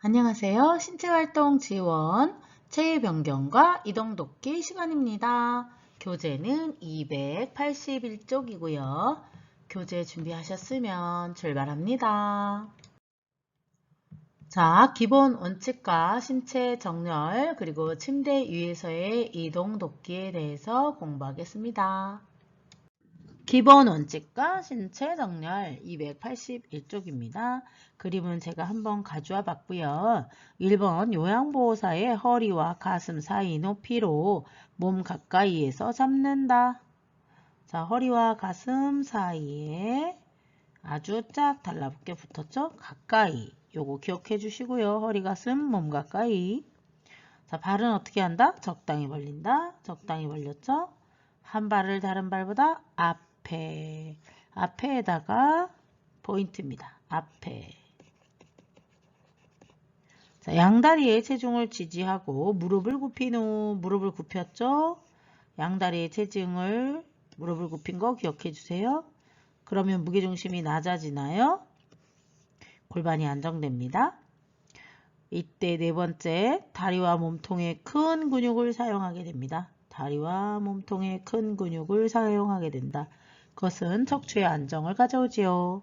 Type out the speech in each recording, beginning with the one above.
안녕하세요. 신체활동 지원, 체위 변경과 이동 돕기 시간입니다. 교재는 281쪽이고요. 교재 준비하셨으면 출발합니다. 자, 기본 원칙과 신체 정렬 그리고 침대 위에서의 이동 돕기에 대해서 공부하겠습니다. 기본 원칙과 신체 정렬 281쪽입니다. 그림은 제가 한번 가져와 봤고요. 1번 요양보호사의 허리와 가슴 사이 높이로 몸 가까이에서 잡는다. 자, 허리와 가슴 사이에 아주 쫙 달라붙게 붙었죠? 가까이. 요거 기억해 주시고요. 허리, 가슴, 몸 가까이. 자, 발은 어떻게 한다? 적당히 벌린다. 적당히 벌렸죠? 한 발을 다른 발보다 앞에다가 포인트입니다. 앞에. 자, 양다리에 체중을 지지하고 무릎을 굽힌 후 무릎을 굽혔죠? 양다리에 체중을 무릎을 굽힌 거 기억해 주세요. 그러면 무게중심이 낮아지나요? 골반이 안정됩니다. 이때 네 번째, 다리와 몸통의 큰 근육을 사용하게 됩니다. 다리와 몸통의 큰 근육을 사용하게 된다. 그것은 척추의 안정을 가져오지요.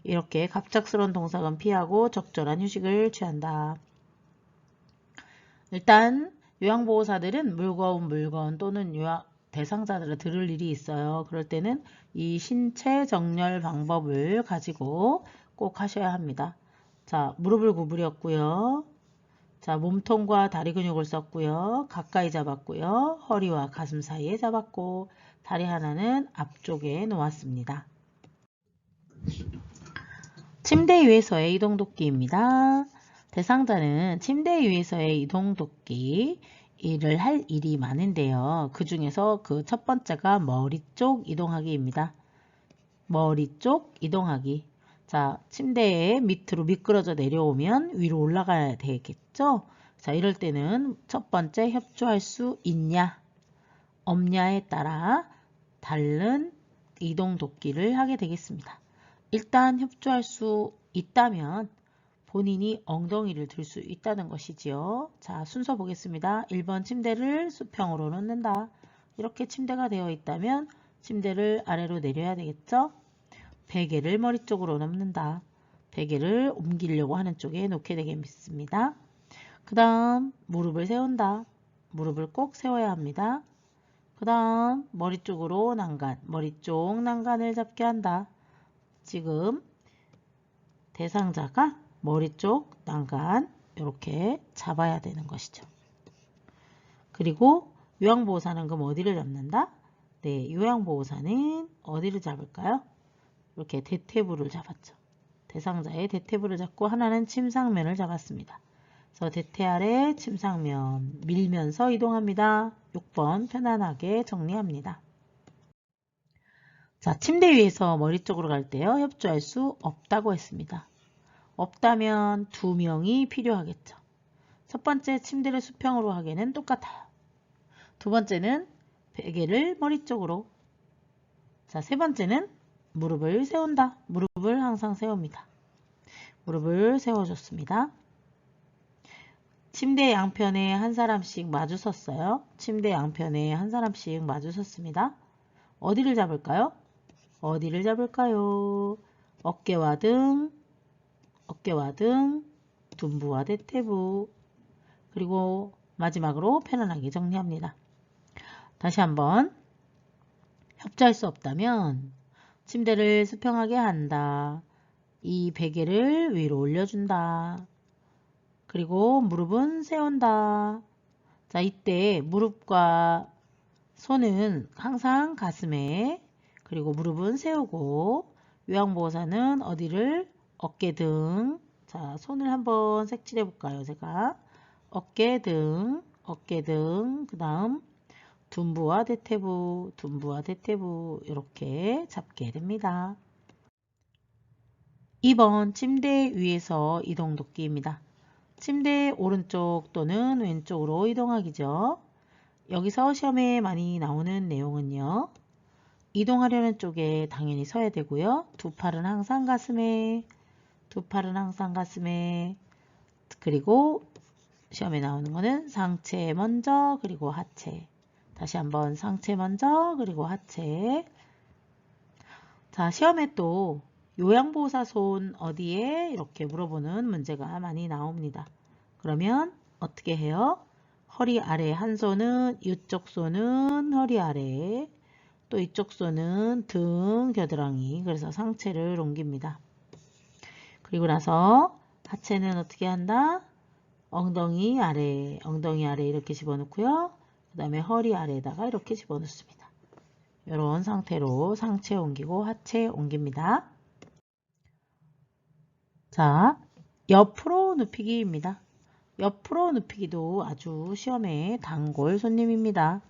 이렇게 갑작스러운 동작은 피하고 적절한 휴식을 취한다. 일단 요양보호사들은 무거운 물건 또는 대상자들을 들을 일이 있어요. 그럴 때는 이 신체 정렬 방법을 가지고 꼭 하셔야 합니다. 자, 무릎을 구부렸고요. 자, 몸통과 다리 근육을 썼고요. 가까이 잡았고요. 허리와 가슴 사이에 잡았고 다리 하나는 앞쪽에 놓았습니다. 침대 위에서의 이동돕기입니다. 대상자는 침대 위에서의 이동돕기 일을 할 일이 많은데요. 그 중에서 그 첫 번째가 머리 쪽 이동하기입니다. 머리 쪽 이동하기. 자, 침대에 밑으로 미끄러져 내려오면 위로 올라가야 되겠죠? 자, 이럴 때는 첫 번째 협조할 수 있냐, 없냐에 따라 다른 이동 돕기를 하게 되겠습니다. 일단 협조할 수 있다면 본인이 엉덩이를 들 수 있다는 것이지요. 자, 순서 보겠습니다. 1번 침대를 수평으로 놓는다. 이렇게 침대가 되어 있다면 침대를 아래로 내려야 되겠죠? 베개를 머리 쪽으로 넘는다. 베개를 옮기려고 하는 쪽에 놓게 되겠습니다. 그 다음 무릎을 세운다. 무릎을 꼭 세워야 합니다. 그 다음 머리 쪽으로 난간, 머리 쪽 난간을 잡게 한다. 지금 대상자가 머리 쪽 난간 이렇게 잡아야 되는 것이죠. 그리고 요양보호사는 그럼 어디를 잡는다? 네, 요양보호사는 어디를 잡을까요? 이렇게 대퇴부를 잡았죠. 대상자의 대퇴부를 잡고 하나는 침상면을 잡았습니다. 그래서 대퇴 아래 침상면 밀면서 이동합니다. 6번 편안하게 정리합니다. 자, 침대 위에서 머리 쪽으로 갈 때요. 협조할 수 없다고 했습니다. 없다면 2명이 필요하겠죠. 첫 번째 침대를 수평으로 하기에는 똑같아요. 두 번째는 베개를 머리 쪽으로. 자, 세 번째는 무릎을 세운다. 무릎을 항상 세웁니다. 무릎을 세워줬습니다. 침대 양편에 한 사람씩 마주 섰어요. 침대 양편에 한 사람씩 마주 섰습니다. 어디를 잡을까요? 어디를 잡을까요? 어깨와 등, 둔부와 대퇴부, 그리고 마지막으로 편안하게 정리합니다. 다시 한번 협조할 수 없다면 침대를 수평하게 한다. 이 베개를 위로 올려준다. 그리고 무릎은 세운다. 자, 이때 무릎과 손은 항상 가슴에, 그리고 무릎은 세우고, 요양보호사는 어디를? 어깨 등. 자, 손을 한번 색칠해 볼까요? 제가 어깨 등, 그 다음 둔부와 대퇴부, 이렇게 잡게 됩니다. 2번 침대 위에서 이동 돕기입니다. 침대 오른쪽 또는 왼쪽으로 이동하기죠. 여기서 시험에 많이 나오는 내용은요. 이동하려는 쪽에 당연히 서야 되고요. 두 팔은 항상 가슴에, 그리고 시험에 나오는 거는 상체 먼저 그리고 하체. 다시 한번 상체 먼저 그리고 하체. 자, 시험에 또 요양보호사 손 어디에 이렇게 물어보는 문제가 많이 나옵니다. 그러면 어떻게 해요? 허리 아래 한 손은 이쪽 손은 허리 아래, 또 이쪽 손은 등 겨드랑이. 그래서 상체를 옮깁니다. 그리고 나서 하체는 어떻게 한다? 엉덩이 아래 이렇게 집어넣고요. 그 다음에 허리 아래에다가 이렇게 집어넣습니다. 이런 상태로 상체 옮기고 하체 옮깁니다. 자, 옆으로 눕히기입니다. 옆으로 눕히기도 아주 시험에 단골 손님입니다.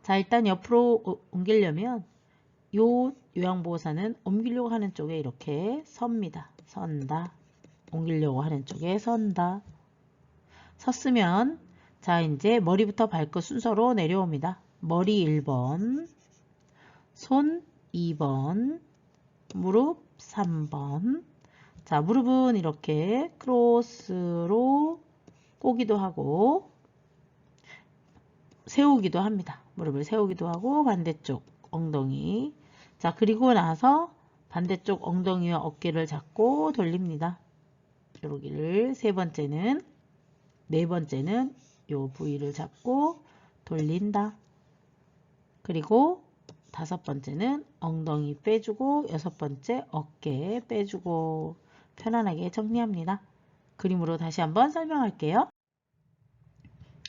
자, 일단 옆으로 옮기려면 요 요양보호사는 옮기려고 하는 쪽에 이렇게 섭니다. 선다. 옮기려고 하는 쪽에 선다. 섰으면 자, 이제 머리부터 발끝 순서로 내려옵니다. 머리 1번, 손 2번, 무릎 3번. 자, 무릎은 이렇게 크로스로 꼬기도 하고 세우기도 합니다. 무릎을 세우기도 하고 반대쪽 엉덩이. 자, 그리고 나서 반대쪽 엉덩이와 어깨를 잡고 돌립니다. 여기를 네 번째는 요 부위를 잡고 돌린다. 그리고 다섯 번째는 엉덩이 빼주고, 여섯 번째 어깨 빼주고. 편안하게 정리합니다. 그림으로 다시 한번 설명할게요.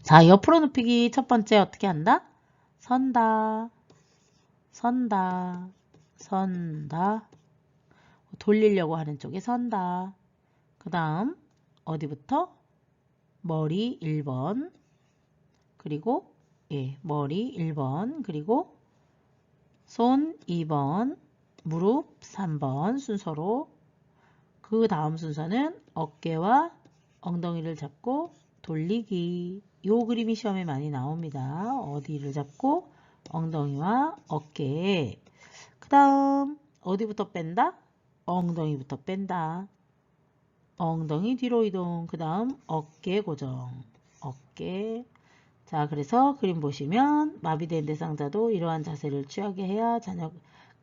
자, 옆으로 눕히기 첫 번째 어떻게 한다? 선다, 선다, 선다. 돌리려고 하는 쪽에 선다. 그 다음 어디부터? 머리 1번, 그리고 머리 1번, 그리고 손 2번, 무릎 3번 순서로. 그 다음 순서는 어깨와 엉덩이를 잡고 돌리기. 요 그림이 시험에 많이 나옵니다. 어디를 잡고 엉덩이와 어깨. 그 다음 어디부터 뺀다? 엉덩이부터 뺀다. 엉덩이 뒤로 이동. 그 다음 어깨 고정. 어깨. 자, 그래서 그림 보시면 마비된 대상자도 이러한 자세를 취하게 해야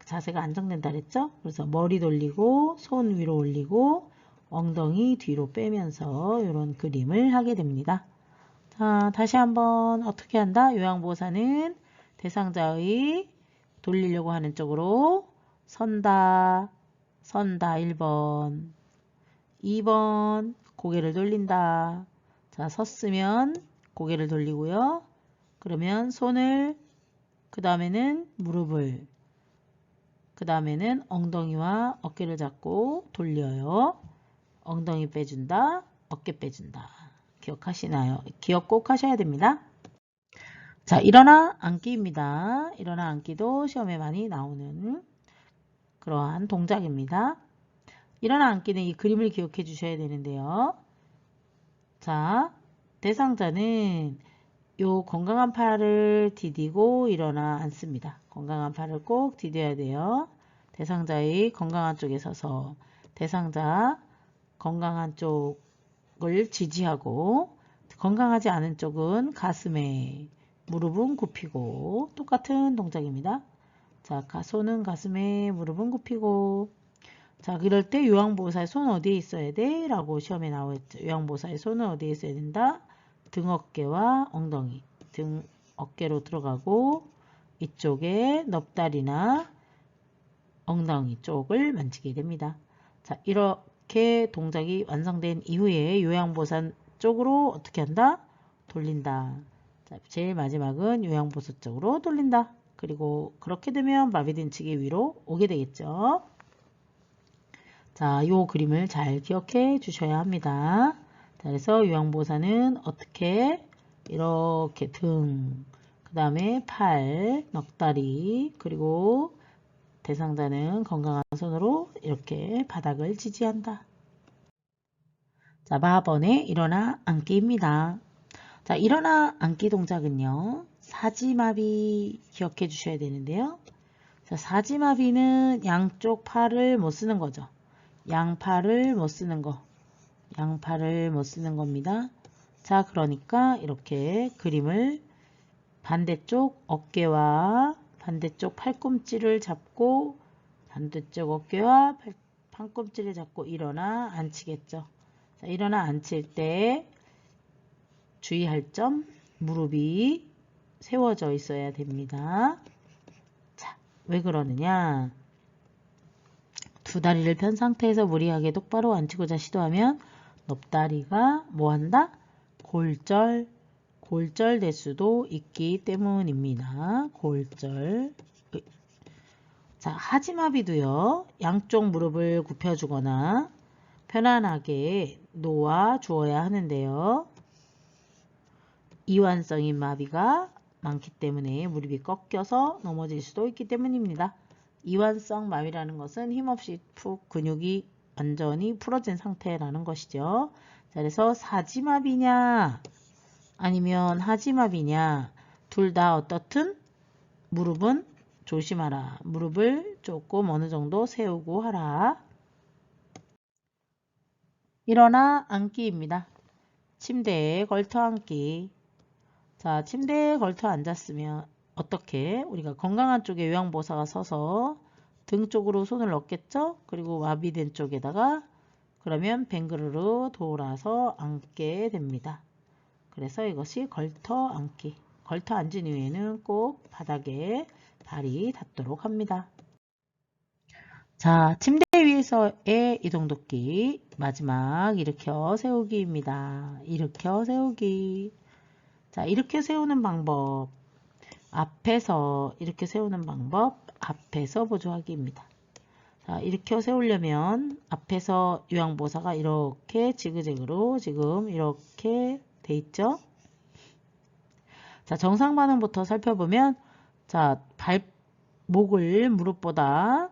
자세가 안정된다 그랬죠? 그래서 머리 돌리고 손 위로 올리고 엉덩이 뒤로 빼면서 이런 그림을 하게 됩니다. 자, 다시 한번 어떻게 한다? 요양보호사는 대상자의 돌리려고 하는 쪽으로 선다. 선다 1번. 2번 고개를 돌린다. 자, 섰으면 고개를 돌리고요. 그러면 손을, 그 다음에는 무릎을, 그 다음에는 엉덩이와 어깨를 잡고 돌려요. 엉덩이 빼준다. 어깨 빼준다. 기억하시나요? 기억 꼭 하셔야 됩니다. 자, 일어나 앉기입니다. 일어나 앉기도 시험에 많이 나오는 그러한 동작입니다. 일어나 앉기는 이 그림을 기억해 주셔야 되는데요. 자, 대상자는 요 건강한 팔을 디디고 일어나 앉습니다. 건강한 팔을 꼭 디뎌야 돼요. 대상자의 건강한 쪽에 서서 대상자 건강한 쪽을 지지하고, 건강하지 않은 쪽은 가슴에, 무릎은 굽히고. 똑같은 동작입니다. 자, 손은 가슴에, 무릎은 굽히고. 자, 그럴 때 요양보호사의 손 어디에 있어야 돼? 라고 시험에 나와있죠. 요양보호사의 손은 어디에 있어야 된다? 등 어깨와 엉덩이. 등 어깨로 들어가고 이쪽에 넙다리나 엉덩이 쪽을 만지게 됩니다. 자, 이렇게 동작이 완성된 이후에 요양보호사 쪽으로 어떻게 한다? 돌린다. 자, 제일 마지막은 요양보호사 쪽으로 돌린다. 그리고 그렇게 되면 마비된 측이 위로 오게 되겠죠. 자, 요 그림을 잘 기억해 주셔야 합니다. 자, 그래서 요양보호사는 어떻게 이렇게 등, 그 다음에 팔, 넉다리, 그리고 대상자는 건강한 손으로 이렇게 바닥을 지지한다. 자, 마번에 일어나 앉기입니다. 자, 일어나 앉기 동작은요, 사지마비 기억해 주셔야 되는데요. 자, 사지마비는 양쪽 팔을 못 쓰는 거죠. 양팔을 못 쓰는 거. 양팔을 못 쓰는 겁니다. 자, 그러니까 이렇게 그림을 반대쪽 어깨와 반대쪽 팔꿈치를 잡고 반대쪽 어깨와 팔꿈치를 잡고 일어나 앉히겠죠. 자, 일어나 앉힐 때 주의할 점, 무릎이 세워져 있어야 됩니다. 자, 왜 그러느냐? 두 다리를 편 상태에서 무리하게 똑바로 앉히고자 시도하면 높다리가 뭐한다? 골절될 수도 있기 때문입니다. 골절. 자, 하지마비도요. 양쪽 무릎을 굽혀주거나 편안하게 놓아 주어야 하는데요. 이완성인 마비가 많기 때문에 무릎이 꺾여서 넘어질 수도 있기 때문입니다. 이완성 마비라는 것은 힘없이 푹 근육이 완전히 풀어진 상태라는 것이죠. 자, 그래서 사지마비냐 아니면 하지마비냐 둘 다 어떻든 무릎은 조심하라. 무릎을 조금 어느 정도 세우고 하라. 일어나 앉기입니다. 침대에 걸터 앉기. 자, 침대에 걸터 앉았으면 어떻게? 우리가 건강한 쪽에 요양보호사가 서서 등 쪽으로 손을 넣겠죠? 그리고 마비된 쪽에다가 그러면 뱅그르르 돌아서 앉게 됩니다. 그래서 이것이 걸터 앉기. 걸터 앉은 이후에는 꼭 바닥에 발이 닿도록 합니다. 자, 침대 위에서의 이동도끼 마지막 일으켜 세우기입니다. 일으켜 세우기. 자, 이렇게 세우는 방법. 앞에서 이렇게 세우는 방법. 앞에서 보조하기입니다. 자, 일으켜 세우려면 앞에서 요양보호사가 이렇게 지그재그로 지금 이렇게 돼 있죠. 자, 정상 반응부터 살펴보면 자, 발목을 무릎보다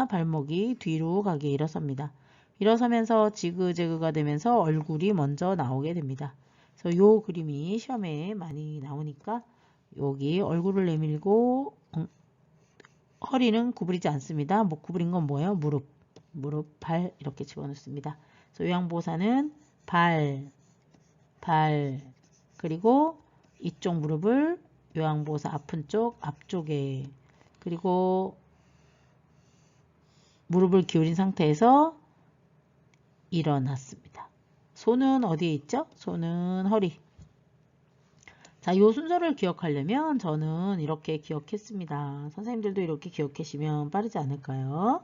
발목이 뒤로 가게 일어섭니다. 일어서면서 지그재그가 되면서 얼굴이 먼저 나오게 됩니다. 그래서 요 그림이 시험에 많이 나오니까 여기 얼굴을 내밀고 허리는 구부리지 않습니다. 목 구부린 건 뭐예요? 무릎, 발 이렇게 집어넣습니다. 그래서 요양보호사는 발, 그리고 이쪽 무릎을 요양보호사 아픈 쪽 앞쪽에 그리고 무릎을 기울인 상태에서 일어났습니다. 손은 어디에 있죠? 손은 허리. 자, 이 순서를 기억하려면 저는 이렇게 기억했습니다. 선생님들도 이렇게 기억하시면 빠르지 않을까요?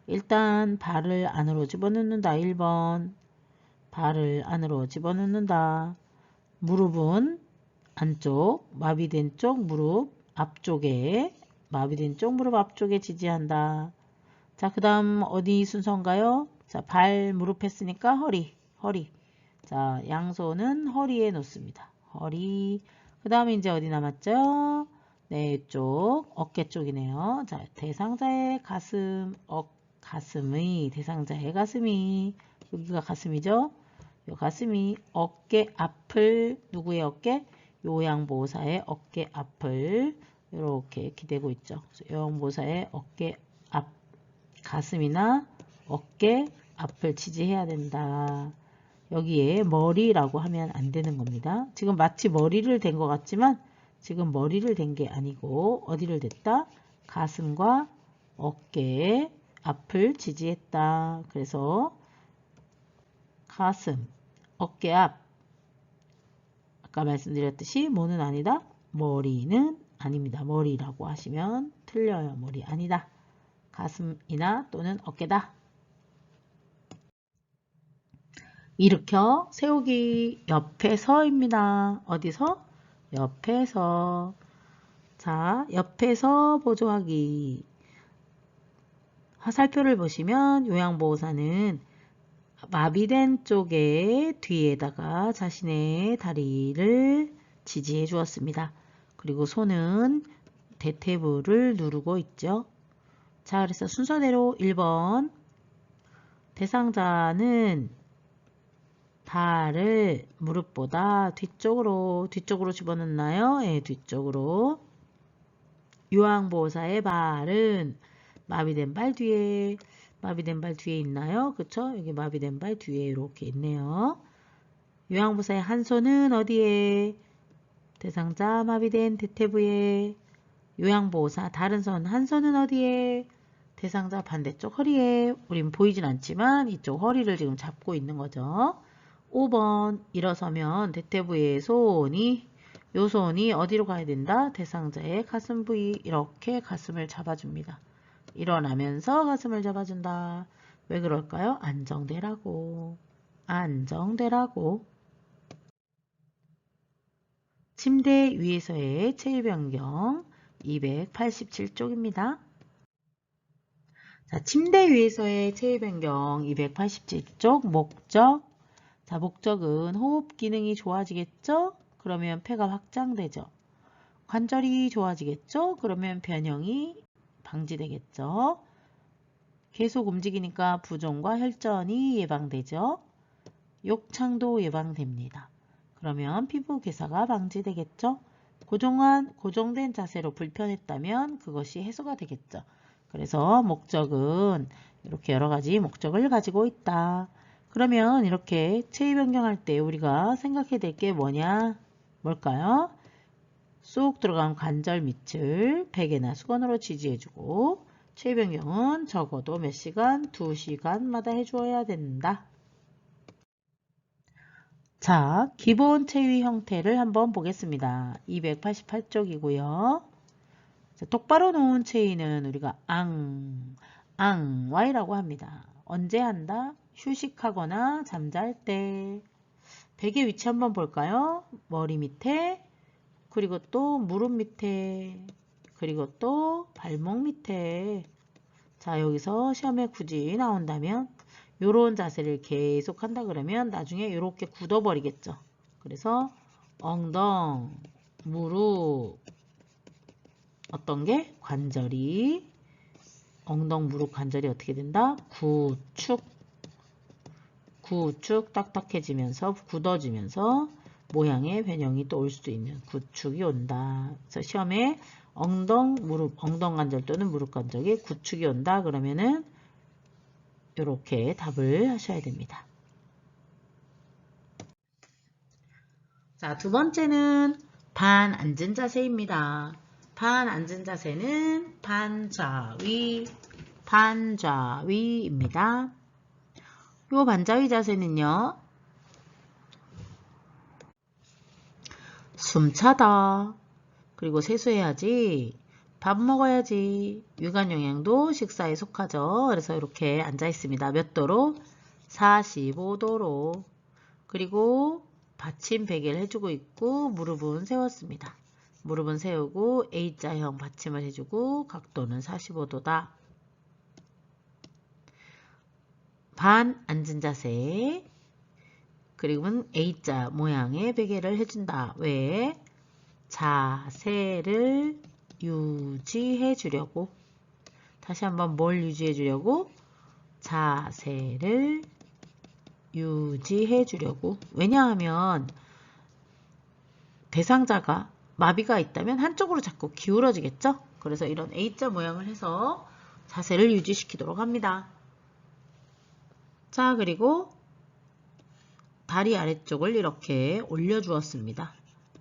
일단 발을 안으로 집어넣는다. 1번. 발을 안으로 집어넣는다. 무릎은 안쪽, 마비된 쪽 무릎 앞쪽에, 마비된 쪽 무릎 앞쪽에 지지한다. 자, 그 다음 어디 순서인가요? 자, 발, 무릎 했으니까 허리. 자, 양손은 허리에 놓습니다. 허리. 그 다음에 이제 어디 남았죠? 네, 이쪽 어깨 쪽이네요. 자, 대상자의 가슴, 가슴의, 대상자의 가슴이, 여기가 가슴이죠? 요 가슴이 어깨 앞을, 누구의 어깨? 요양보호사의 어깨 앞을 이렇게 기대고 있죠. 요양보호사의 어깨 앞, 가슴이나 어깨 앞을 지지해야 된다. 여기에 머리라고 하면 안 되는 겁니다. 지금 마치 머리를 댄 것 같지만 지금 머리를 댄 게 아니고 어디를 댔다? 가슴과 어깨 앞을 지지했다. 그래서 가슴, 어깨 앞. 아까 말씀드렸듯이 뭐는 아니다? 머리는 아닙니다. 머리라고 하시면 틀려요. 머리 아니다. 가슴이나 또는 어깨다. 일으켜 세우기 옆에서입니다. 어디서? 옆에서. 자, 옆에서 보조하기. 화살표를 보시면 요양보호사는 마비된 쪽에 뒤에다가 자신의 다리를 지지해 주었습니다. 그리고 손은 대퇴부를 누르고 있죠. 자, 그래서 순서대로 1번 대상자는 발을 무릎보다 뒤쪽으로 집어넣나요? 예, 뒤쪽으로. 요양보호사의 발은 마비된 발 뒤에, 마비된 발 뒤에 있나요? 그쵸? 여기 마비된 발 뒤에 이렇게 있네요. 요양보사의 한 손은 어디에? 대상자 마비된 대퇴부에. 요양보호사 다른 손 한 손은 어디에? 대상자 반대쪽 허리에. 우린 보이진 않지만 이쪽 허리를 지금 잡고 있는 거죠. 5번 일어서면 대퇴부의 손이 요 손이 어디로 가야 된다? 대상자의 가슴 부위. 이렇게 가슴을 잡아줍니다. 일어나면서 가슴을 잡아준다. 왜 그럴까요? 안정되라고. 안정되라고. 침대 위에서의 체위 변경 287쪽입니다. 자, 침대 위에서의 체위 변경 287쪽 목적. 자, 목적은 호흡 기능이 좋아지겠죠? 그러면 폐가 확장되죠. 관절이 좋아지겠죠? 그러면 변형이 방지되겠죠. 계속 움직이니까 부종과 혈전이 예방되죠. 욕창도 예방됩니다. 그러면 피부 괴사가 방지되겠죠. 고정된 자세로 불편했다면 그것이 해소가 되겠죠. 그래서 목적은 이렇게 여러 가지 목적을 가지고 있다. 그러면 이렇게 체위 변경할 때 우리가 생각해야 될 게 뭐냐? 뭘까요? 쏙 들어간 관절 밑을 베개나 수건으로 지지해주고 체위 변경은 적어도 몇 시간? 2시간마다 해주어야 된다. 자, 기본 체위 형태를 한번 보겠습니다. 288쪽이고요. 자, 똑바로 놓은 체위는 우리가 앙와이라고 합니다. 언제 한다? 휴식하거나 잠잘 때. 베개 위치 한번 볼까요? 머리 밑에, 그리고 또 무릎 밑에, 그리고 또 발목 밑에. 자, 여기서 시험에 굳이 나온다면 요런 자세를 계속 한다 그러면 나중에 이렇게 굳어버리겠죠. 그래서 엉덩, 무릎, 어떤 게? 관절이, 엉덩, 무릎, 관절이 어떻게 된다? 구축 딱딱해지면서 굳어지면서 모양의 변형이 또 올 수도 있는 구축이 온다. 그래서 시험에 엉덩, 무릎, 엉덩 관절 또는 무릎 관절에 구축이 온다. 그러면은 이렇게 답을 하셔야 됩니다. 자, 두 번째는 반앉은 자세입니다. 반앉은 자세는 반좌위입니다. 요 반좌위 자세는요, 숨차다. 그리고 세수해야지. 밥 먹어야지. 유관 영양도 식사에 속하죠. 그래서 이렇게 앉아 있습니다. 몇 도로? 45도로. 그리고 받침 베개를 해주고 있고 무릎은 세웠습니다. 무릎은 세우고 A자형 받침을 해주고 각도는 45도다. 반 앉은 자세. 그리고는 A자 모양의 베개를 해준다. 왜? 자세를 유지해 주려고. 다시 한번 뭘 유지해 주려고? 자세를 유지해 주려고. 왜냐하면 대상자가 마비가 있다면 한쪽으로 자꾸 기울어지겠죠? 그래서 이런 A자 모양을 해서 자세를 유지시키도록 합니다. 자, 그리고 다리 아래쪽을 이렇게 올려주었습니다.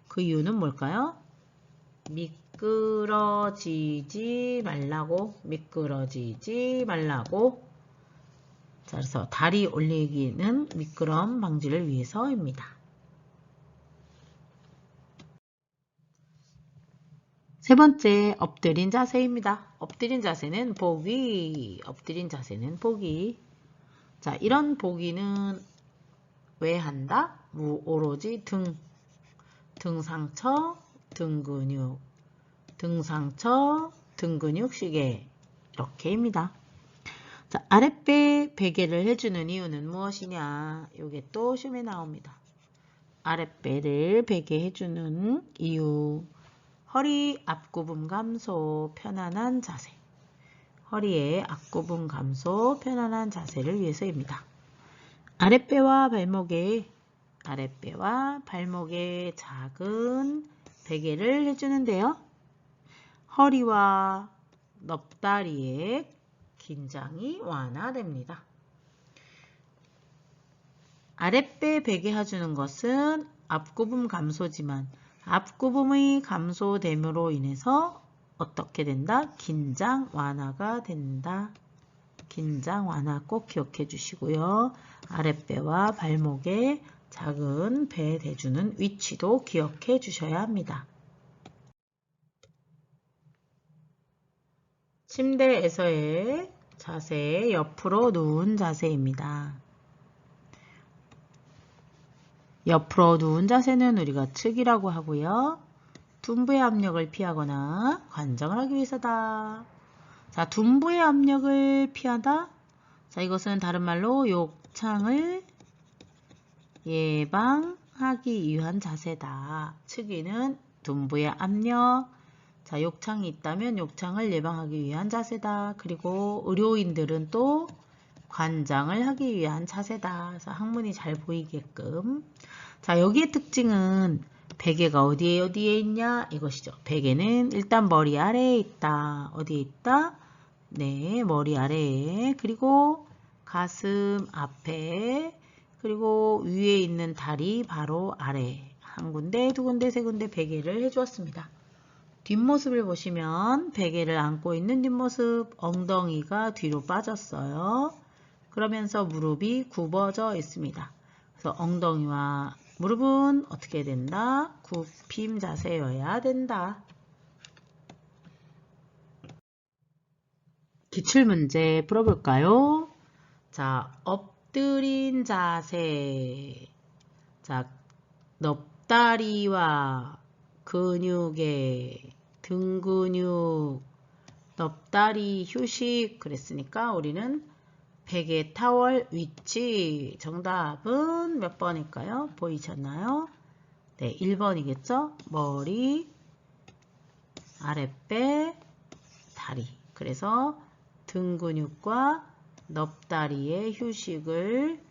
그 이유는 뭘까요? 미끄러지지 말라고. 자, 그래서 다리 올리기는 미끄럼 방지를 위해서입니다. 세 번째, 엎드린 자세입니다. 엎드린 자세는 보기. 자, 이런 보기는 왜 한다? 오로지 등 상처, 등 근육, 시계 이렇게입니다. 자, 아랫배 베개를 해주는 이유는 무엇이냐? 이게 또 시험에 나옵니다. 아랫배를 베개 해주는 이유. 허리 앞구분 감소, 편안한 자세. 허리의 앞구분 감소, 편안한 자세를 위해서입니다. 아랫배와 발목에 작은 베개를 해주는데요. 허리와 넙다리에 긴장이 완화됩니다. 아랫배 베개 해주는 것은 앞구붐 감소지만 앞구붐의 감소됨으로 인해서 어떻게 된다? 긴장 완화가 된다. 긴장 완화 꼭 기억해 주시고요. 아랫배와 발목에 작은 배 대주는 위치도 기억해 주셔야 합니다. 침대에서의 자세, 옆으로 누운 자세입니다. 옆으로 누운 자세는 우리가 측이라고 하고요. 둔부의 압력을 피하거나 관정을 하기 위해서다. 자, 둔부의 압력을 피하다. 자, 이것은 다른 말로 욕창을 예방하기 위한 자세다. 측이는 둔부의 압력. 자, 욕창이 있다면 욕창을 예방하기 위한 자세다. 그리고 의료인들은 또 관장을 하기 위한 자세다. 그래서 항문이 잘 보이게끔. 자, 여기의 특징은 베개가 어디에 있냐? 이것이죠. 베개는 일단 머리 아래에 있다. 어디에 있다? 네, 머리 아래에. 그리고 가슴 앞에. 그리고 위에 있는 다리 바로 아래. 한 군데, 두 군데, 세 군데 베개를 해주었습니다. 뒷모습을 보시면 베개를 안고 있는 뒷모습, 엉덩이가 뒤로 빠졌어요. 그러면서 무릎이 굽어져 있습니다. 그래서 엉덩이와 무릎은 어떻게 된다? 굽힘 자세여야 된다. 기출문제 풀어볼까요? 자, 엎드린 자세. 자, 넙다리와 근육의 등 근육, 넙다리 휴식 그랬으니까 우리는 베개 타월 위치. 정답은 몇 번일까요? 보이셨나요? 네, 1번이겠죠? 머리, 아랫배, 다리. 그래서 등 근육과 넙다리의 휴식을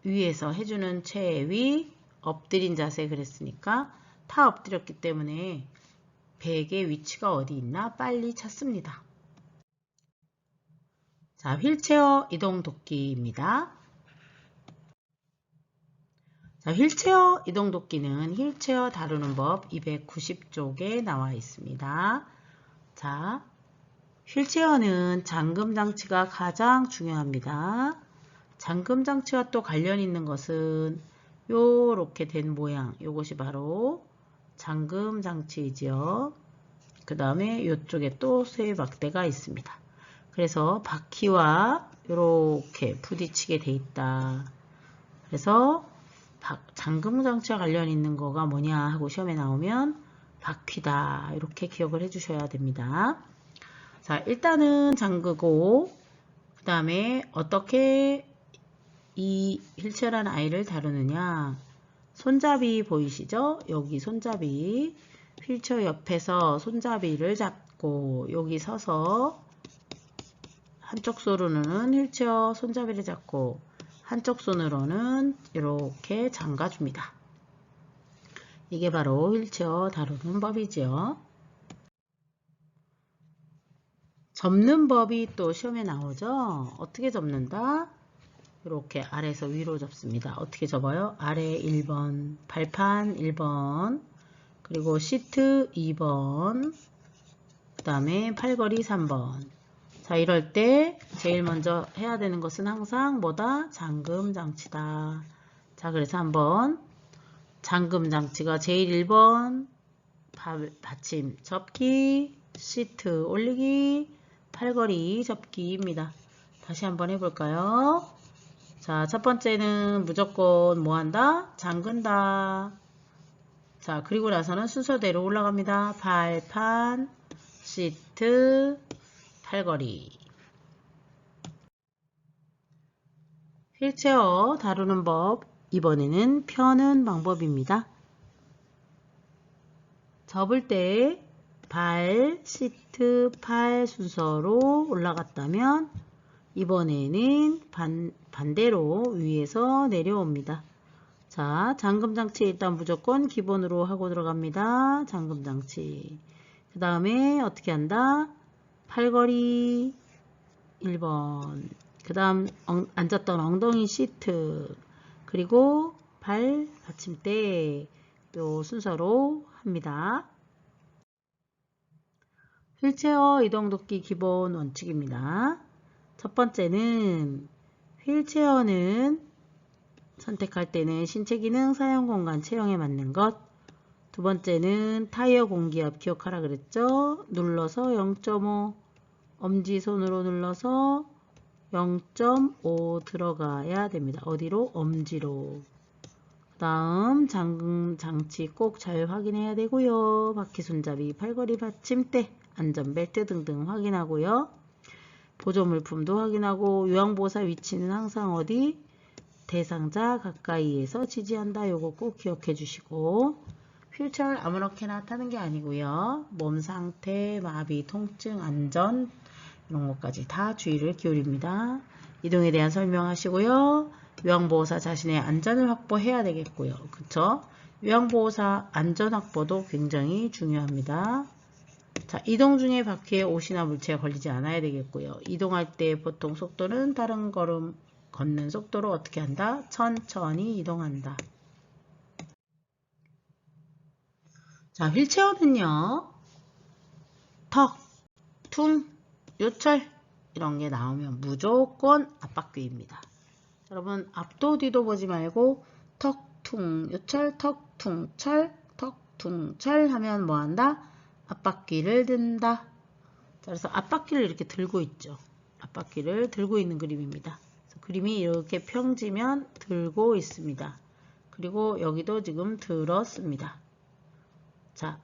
위에서 해주는 체위, 엎드린 자세 그랬으니까 타 엎드렸기 때문에 베개 위치가 어디 있나 빨리 찾습니다. 자, 휠체어 이동 돕기입니다. 자, 휠체어 이동 돕기는 휠체어 다루는 법 290쪽에 나와 있습니다. 자, 휠체어는 잠금 장치가 가장 중요합니다. 잠금 장치와 또 관련 있는 것은 요렇게 된 모양, 요것이 바로 잠금 장치이지요. 그 다음에 이쪽에 또 쇠박대가 있습니다. 그래서 바퀴와 이렇게 부딪히게 돼 있다. 그래서 잠금 장치와 관련 있는 거가 뭐냐 하고 시험에 나오면 바퀴다. 이렇게 기억을 해주셔야 됩니다. 자, 일단은 잠그고 그 다음에 어떻게 이 휠체어라는 아이를 다루느냐. 손잡이 보이시죠? 여기 손잡이. 휠체어 옆에서 손잡이를 잡고 여기 서서 한쪽 손으로는 휠체어 손잡이를 잡고 한쪽 손으로는 이렇게 잠가줍니다. 이게 바로 휠체어 다루는 법이죠. 접는 법이 또 시험에 나오죠. 어떻게 접는다? 이렇게 아래에서 위로 접습니다. 어떻게 접어요? 아래 1번, 발판 1번, 그리고 시트 2번, 그 다음에 팔걸이 3번. 자, 이럴 때 제일 먼저 해야 되는 것은 항상 뭐다? 잠금 장치다. 자, 그래서 한번 잠금 장치가 제일 1번 받침 접기, 시트 올리기, 팔걸이 접기입니다. 다시 한번 해볼까요? 자, 첫 번째는 무조건 뭐 한다? 잠근다. 자, 그리고 나서는 순서대로 올라갑니다. 발판, 시트, 팔걸이. 휠체어 다루는 법, 이번에는 펴는 방법입니다. 접을 때 발, 시트, 팔 순서로 올라갔다면 이번에는 반대로 위에서 내려옵니다. 자, 잠금장치 일단 무조건 기본으로 하고 들어갑니다. 잠금장치. 그 다음에 어떻게 한다? 팔걸이, 1번. 그 다음 앉았던 엉덩이 시트, 그리고 발 받침대, 요 순서로 합니다. 휠체어 이동도끼 기본 원칙입니다. 첫 번째는 휠체어는 선택할 때는 신체 기능, 사용 공간, 체형에 맞는 것. 두 번째는 타이어 공기압 기억하라 그랬죠? 눌러서 0.5, 엄지손으로 눌러서 0.5 들어가야 됩니다. 어디로? 엄지로. 그 다음 잠금 장치 꼭 잘 확인해야 되고요. 바퀴 손잡이, 팔걸이 받침대, 안전벨트 등등 확인하고요. 보조물품도 확인하고 요양보호사 위치는 항상 어디? 대상자 가까이에서 지지한다. 요거 꼭 기억해 주시고, 휠체어를 아무렇게나 타는 게 아니고요. 몸 상태, 마비, 통증, 안전 이런 것까지 다 주의를 기울입니다. 이동에 대한 설명하시고요. 요양보호사 자신의 안전을 확보해야 되겠고요. 그쵸? 요양보호사 안전 확보도 굉장히 중요합니다. 자, 이동 중에 바퀴에 옷이나 물체가 걸리지 않아야 되겠고요. 이동할 때 보통 속도는 다른 걸음 걷는 속도로 어떻게 한다? 천천히 이동한다. 자, 휠체어는요. 턱, 퉁, 요철 이런 게 나오면 무조건 앞바퀴입니다. 여러분 앞도 뒤도 보지 말고 턱, 퉁, 요철, 턱, 퉁, 철, 턱, 퉁, 철 하면 뭐한다? 앞바퀴를 든다. 자, 그래서 앞바퀴를 이렇게 들고 있죠. 앞바퀴를 들고 있는 그림입니다. 그림이 이렇게 펴지면 들고 있습니다. 그리고 여기도 지금 들었습니다. 자,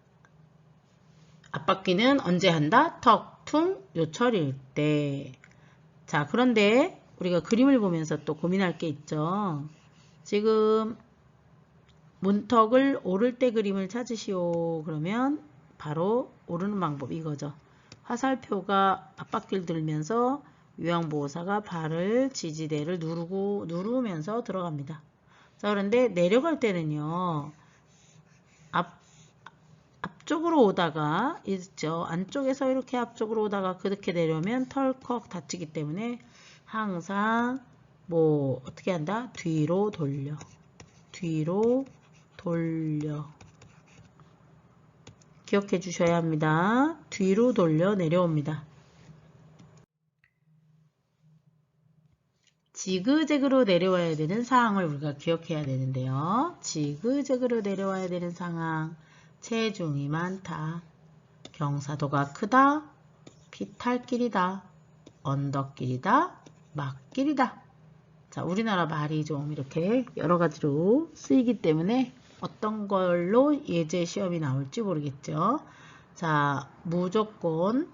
앞바퀴는 언제 한다? 턱, 퉁, 요철일 때. 자, 그런데 우리가 그림을 보면서 또 고민할 게 있죠. 지금 문턱을 오를 때 그림을 찾으시오. 그러면 바로 오르는 방법 이거죠. 화살표가 앞바퀴를 들면서 요양보호사가 발을 지지대를 누르면서 들어갑니다. 자, 그런데 내려갈 때는요. 앞쪽으로 오다가 있죠. 안쪽에서 이렇게 앞쪽으로 오다가 그렇게 내려오면 털컥 다치기 때문에 항상 뭐 어떻게 한다? 뒤로 돌려. 뒤로 돌려. 기억해 주셔야 합니다. 뒤로 돌려 내려옵니다. 지그재그로 내려와야 되는 상황을 우리가 기억해야 되는데요. 지그재그로 내려와야 되는 상황. 체중이 많다. 경사도가 크다. 피탈길이다. 언덕길이다. 막길이다. 자, 우리나라 말이 좀 이렇게 여러 가지로 쓰이기 때문에 어떤 걸로 예제 시험이 나올지 모르겠죠. 자, 무조건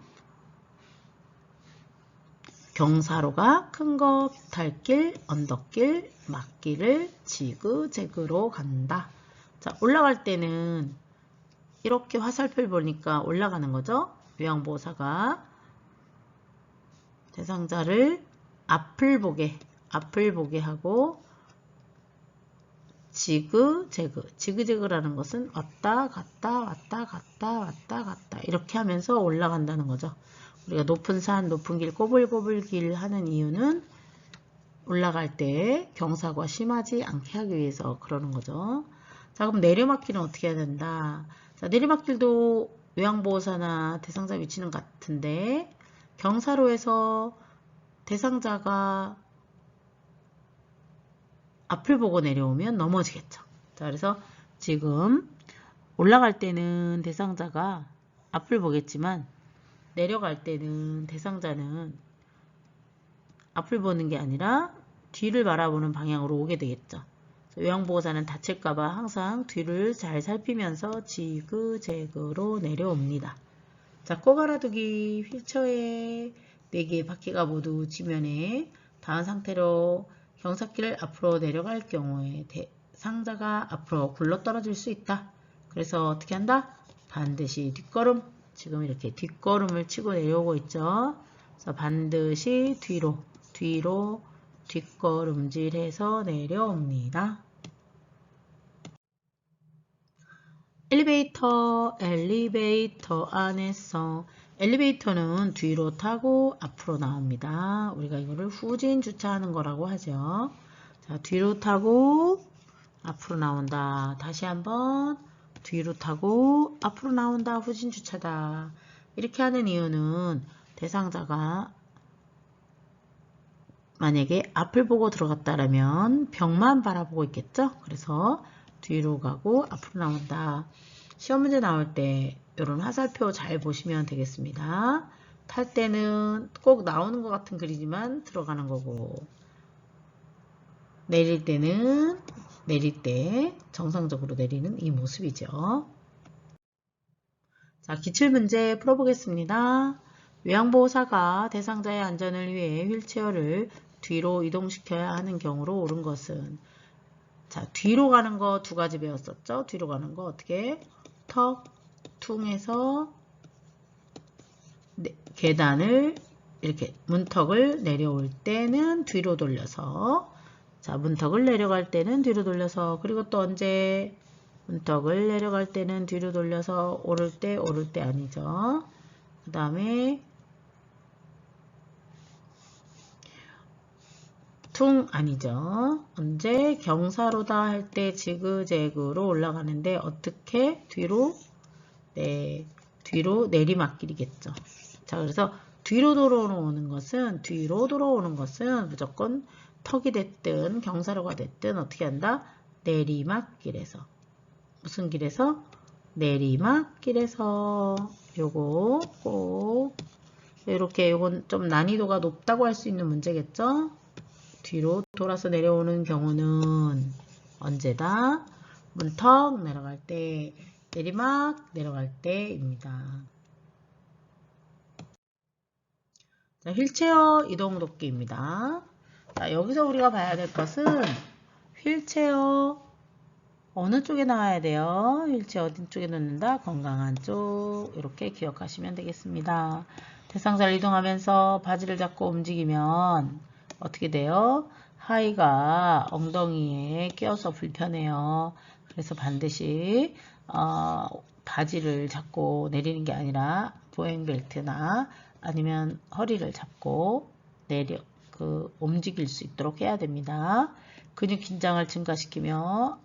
경사로가 큰 거, 피탈길, 언덕길, 막길을 지그재그로 간다. 자, 올라갈 때는 이렇게 화살표를 보니까 올라가는 거죠. 요양보호사가 대상자를 앞을 보게 하고 지그재그라는 것은 왔다 갔다 왔다 갔다 왔다 갔다 이렇게 하면서 올라간다는 거죠. 우리가 높은 산, 높은 길, 꼬불꼬불 길 하는 이유는 올라갈 때 경사가 심하지 않게 하기 위해서 그러는 거죠. 자, 그럼 내리막길은 어떻게 해야 된다? 자, 내리막길도 요양보호사나 대상자 위치는 같은데 경사로에서 대상자가 앞을 보고 내려오면 넘어지겠죠. 자, 그래서 지금 올라갈 때는 대상자가 앞을 보겠지만 내려갈 때는 대상자는 앞을 보는 게 아니라 뒤를 바라보는 방향으로 오게 되겠죠. 요양보호사는 다칠까봐 항상 뒤를 잘 살피면서 지그재그로 내려옵니다. 자, 꼭 알아두기. 휠체어의 4개의 바퀴가 모두 지면에 닿은 상태로 경사길을 앞으로 내려갈 경우에 대상자가 앞으로 굴러떨어질 수 있다. 그래서 어떻게 한다? 반드시 뒷걸음. 지금 이렇게 뒷걸음을 치고 내려오고 있죠. 그래서 반드시 뒤로 뒷걸음질해서 내려옵니다. 엘리베이터 안에서 엘리베이터는 뒤로 타고 앞으로 나옵니다. 우리가 이거를 후진 주차하는 거라고 하죠. 자, 뒤로 타고 앞으로 나온다. 다시 한번 뒤로 타고 앞으로 나온다. 후진 주차다. 이렇게 하는 이유는 대상자가 만약에 앞을 보고 들어갔다라면 벽만 바라보고 있겠죠. 그래서 뒤로 가고 앞으로 나온다. 시험 문제 나올 때 이런 화살표 잘 보시면 되겠습니다. 탈 때는 꼭 나오는 것 같은 그림이지만 들어가는 거고, 내릴 때는 내릴 때 정상적으로 내리는 이 모습이죠. 자, 기출문제 풀어보겠습니다. 요양보호사가 대상자의 안전을 위해 휠체어를 뒤로 이동시켜야 하는 경우로 옳은 것은, 자, 뒤로 가는 거 두 가지 배웠었죠. 뒤로 가는 거 어떻게? 턱, 퉁에서 계단을 이렇게 문턱을 내려올 때는 뒤로 돌려서, 자, 문턱을 내려갈 때는 뒤로 돌려서, 그리고 또 언제 문턱을 내려갈 때는 뒤로 돌려서, 오를 때 아니죠. 그 다음에 퉁 아니죠. 언제 경사로다 할 때 지그재그로 올라가는데 어떻게 뒤로? 네, 뒤로 내리막길이겠죠. 자, 그래서 뒤로 돌아오는 것은 무조건 턱이 됐든 경사로가 됐든 어떻게 한다? 내리막길에서. 무슨 길에서? 내리막길에서. 요거 꼭 이렇게, 요건 좀 난이도가 높다고 할 수 있는 문제겠죠? 뒤로 돌아서 내려오는 경우는 언제다? 문턱 내려갈 때, 내리막 내려갈 때입니다. 자, 휠체어 이동 돕기입니다. 자, 여기서 우리가 봐야 될 것은 휠체어 어느 쪽에 나와야 돼요? 휠체어 어디 쪽에 놓는다? 건강한 쪽. 이렇게 기억하시면 되겠습니다. 대상자를 이동하면서 바지를 잡고 움직이면 어떻게 돼요? 하의가 엉덩이에 끼어서 불편해요. 그래서 반드시 바지를 잡고 내리는 게 아니라 보행벨트나 아니면 허리를 잡고 움직일 수 있도록 해야 됩니다. 근육 긴장을 증가시키며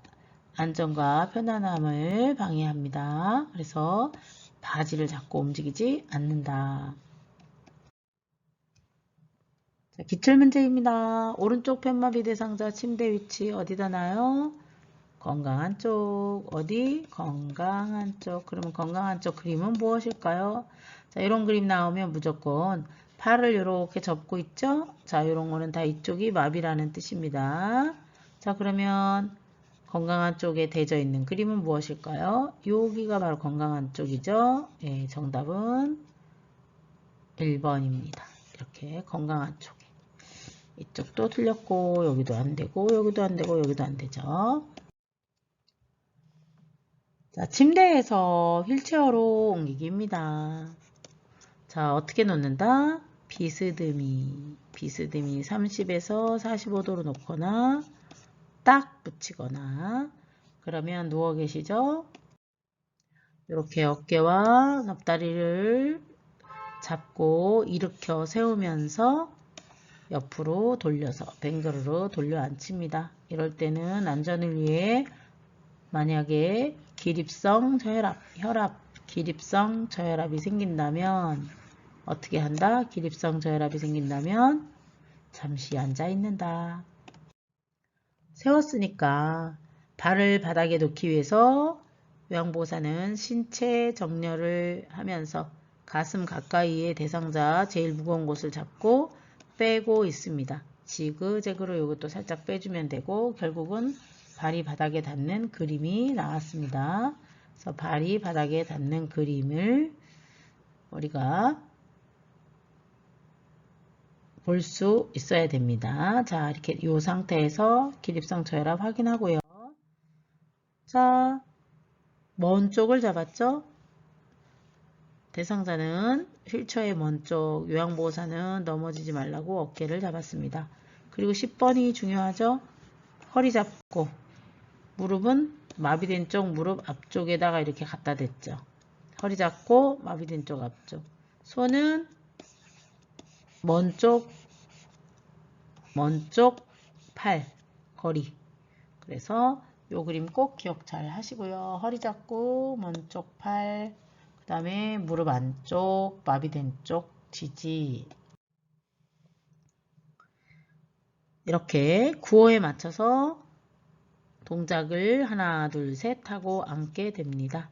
안정과 편안함을 방해합니다. 그래서 바지를 잡고 움직이지 않는다. 자, 기출문제입니다. 오른쪽 편마비 대상자 침대 위치 어디다 놔요? 건강한 쪽. 어디? 건강한 쪽. 그러면 건강한 쪽 그림은 무엇일까요? 자, 이런 그림 나오면 무조건 팔을 이렇게 접고 있죠? 자, 이런 거는 다 이쪽이 마비라는 뜻입니다. 자, 그러면 건강한 쪽에 대져 있는 그림은 무엇일까요? 여기가 바로 건강한 쪽이죠? 예, 정답은 1번입니다. 이렇게 건강한 쪽에. 이쪽도 틀렸고 여기도 안 되고 여기도 안 되고 여기도 안 되죠. 자, 침대에서 휠체어로 옮기기입니다. 자, 어떻게 놓는다? 비스듬히 30에서 45도로 놓거나 딱 붙이거나, 그러면 누워 계시죠? 이렇게 어깨와 납다리를 잡고 일으켜 세우면서 옆으로 돌려서 뱅그르로 돌려 앉힙니다. 이럴 때는 안전을 위해 만약에 기립성 저혈압, 기립성 저혈압이 생긴다면 어떻게 한다? 기립성 저혈압이 생긴다면 잠시 앉아 있는다. 세웠으니까 발을 바닥에 놓기 위해서 요양보호사는 신체 정렬을 하면서 가슴 가까이에 대상자 제일 무거운 곳을 잡고 빼고 있습니다. 지그재그로 이것도 살짝 빼주면 되고, 결국은 발이 바닥에 닿는 그림이 나왔습니다. 그래서 발이 바닥에 닿는 그림을 우리가 볼 수 있어야 됩니다. 자, 이렇게 이 상태에서 기립성 저혈압 확인하고요. 자, 먼 쪽을 잡았죠? 대상자는 휠체어의 먼 쪽, 요양보호사는 넘어지지 말라고 어깨를 잡았습니다. 그리고 10번이 중요하죠? 허리 잡고 무릎은 마비된 쪽 무릎 앞쪽에다가 이렇게 갖다 댔죠. 허리 잡고 마비된 쪽 앞쪽. 손은 먼 쪽 팔, 허리. 그래서 요 그림 꼭 기억 잘 하시고요. 허리 잡고 먼 쪽 팔, 그 다음에 무릎 안쪽, 마비된 쪽 지지. 이렇게 구호에 맞춰서 동작을 하나, 둘, 셋 하고 앉게 됩니다.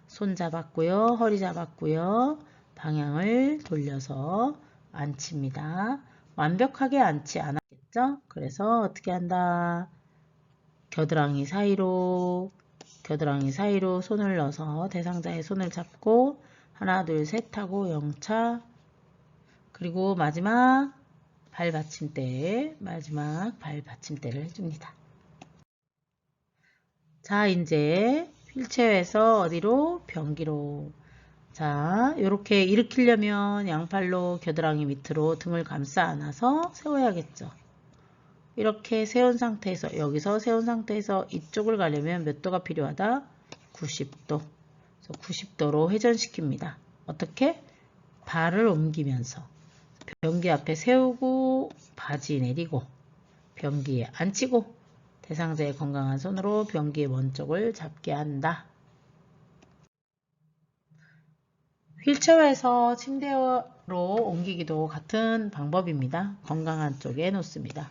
손 잡았고요. 허리 잡았고요. 방향을 돌려서 앉힙니다. 완벽하게 앉지 않았겠죠? 그래서 어떻게 한다? 겨드랑이 사이로 손을 넣어서 대상자의 손을 잡고 하나, 둘, 셋 하고 영차. 그리고 마지막 발 받침대를 해줍니다. 자, 이제 휠체어에서 어디로? 변기로. 자, 이렇게 일으키려면 양팔로 겨드랑이 밑으로 등을 감싸 안아서 세워야겠죠. 이렇게 세운 상태에서, 여기서 세운 상태에서 이쪽을 가려면 몇 도가 필요하다? 90도. 그래서 90도로 회전시킵니다. 어떻게? 발을 옮기면서 변기 앞에 세우고 바지 내리고 변기에 앉히고 대상자의 건강한 손으로 변기의 먼 쪽을 잡게 한다. 휠체어에서 침대로 옮기기도 같은 방법입니다. 건강한 쪽에 놓습니다.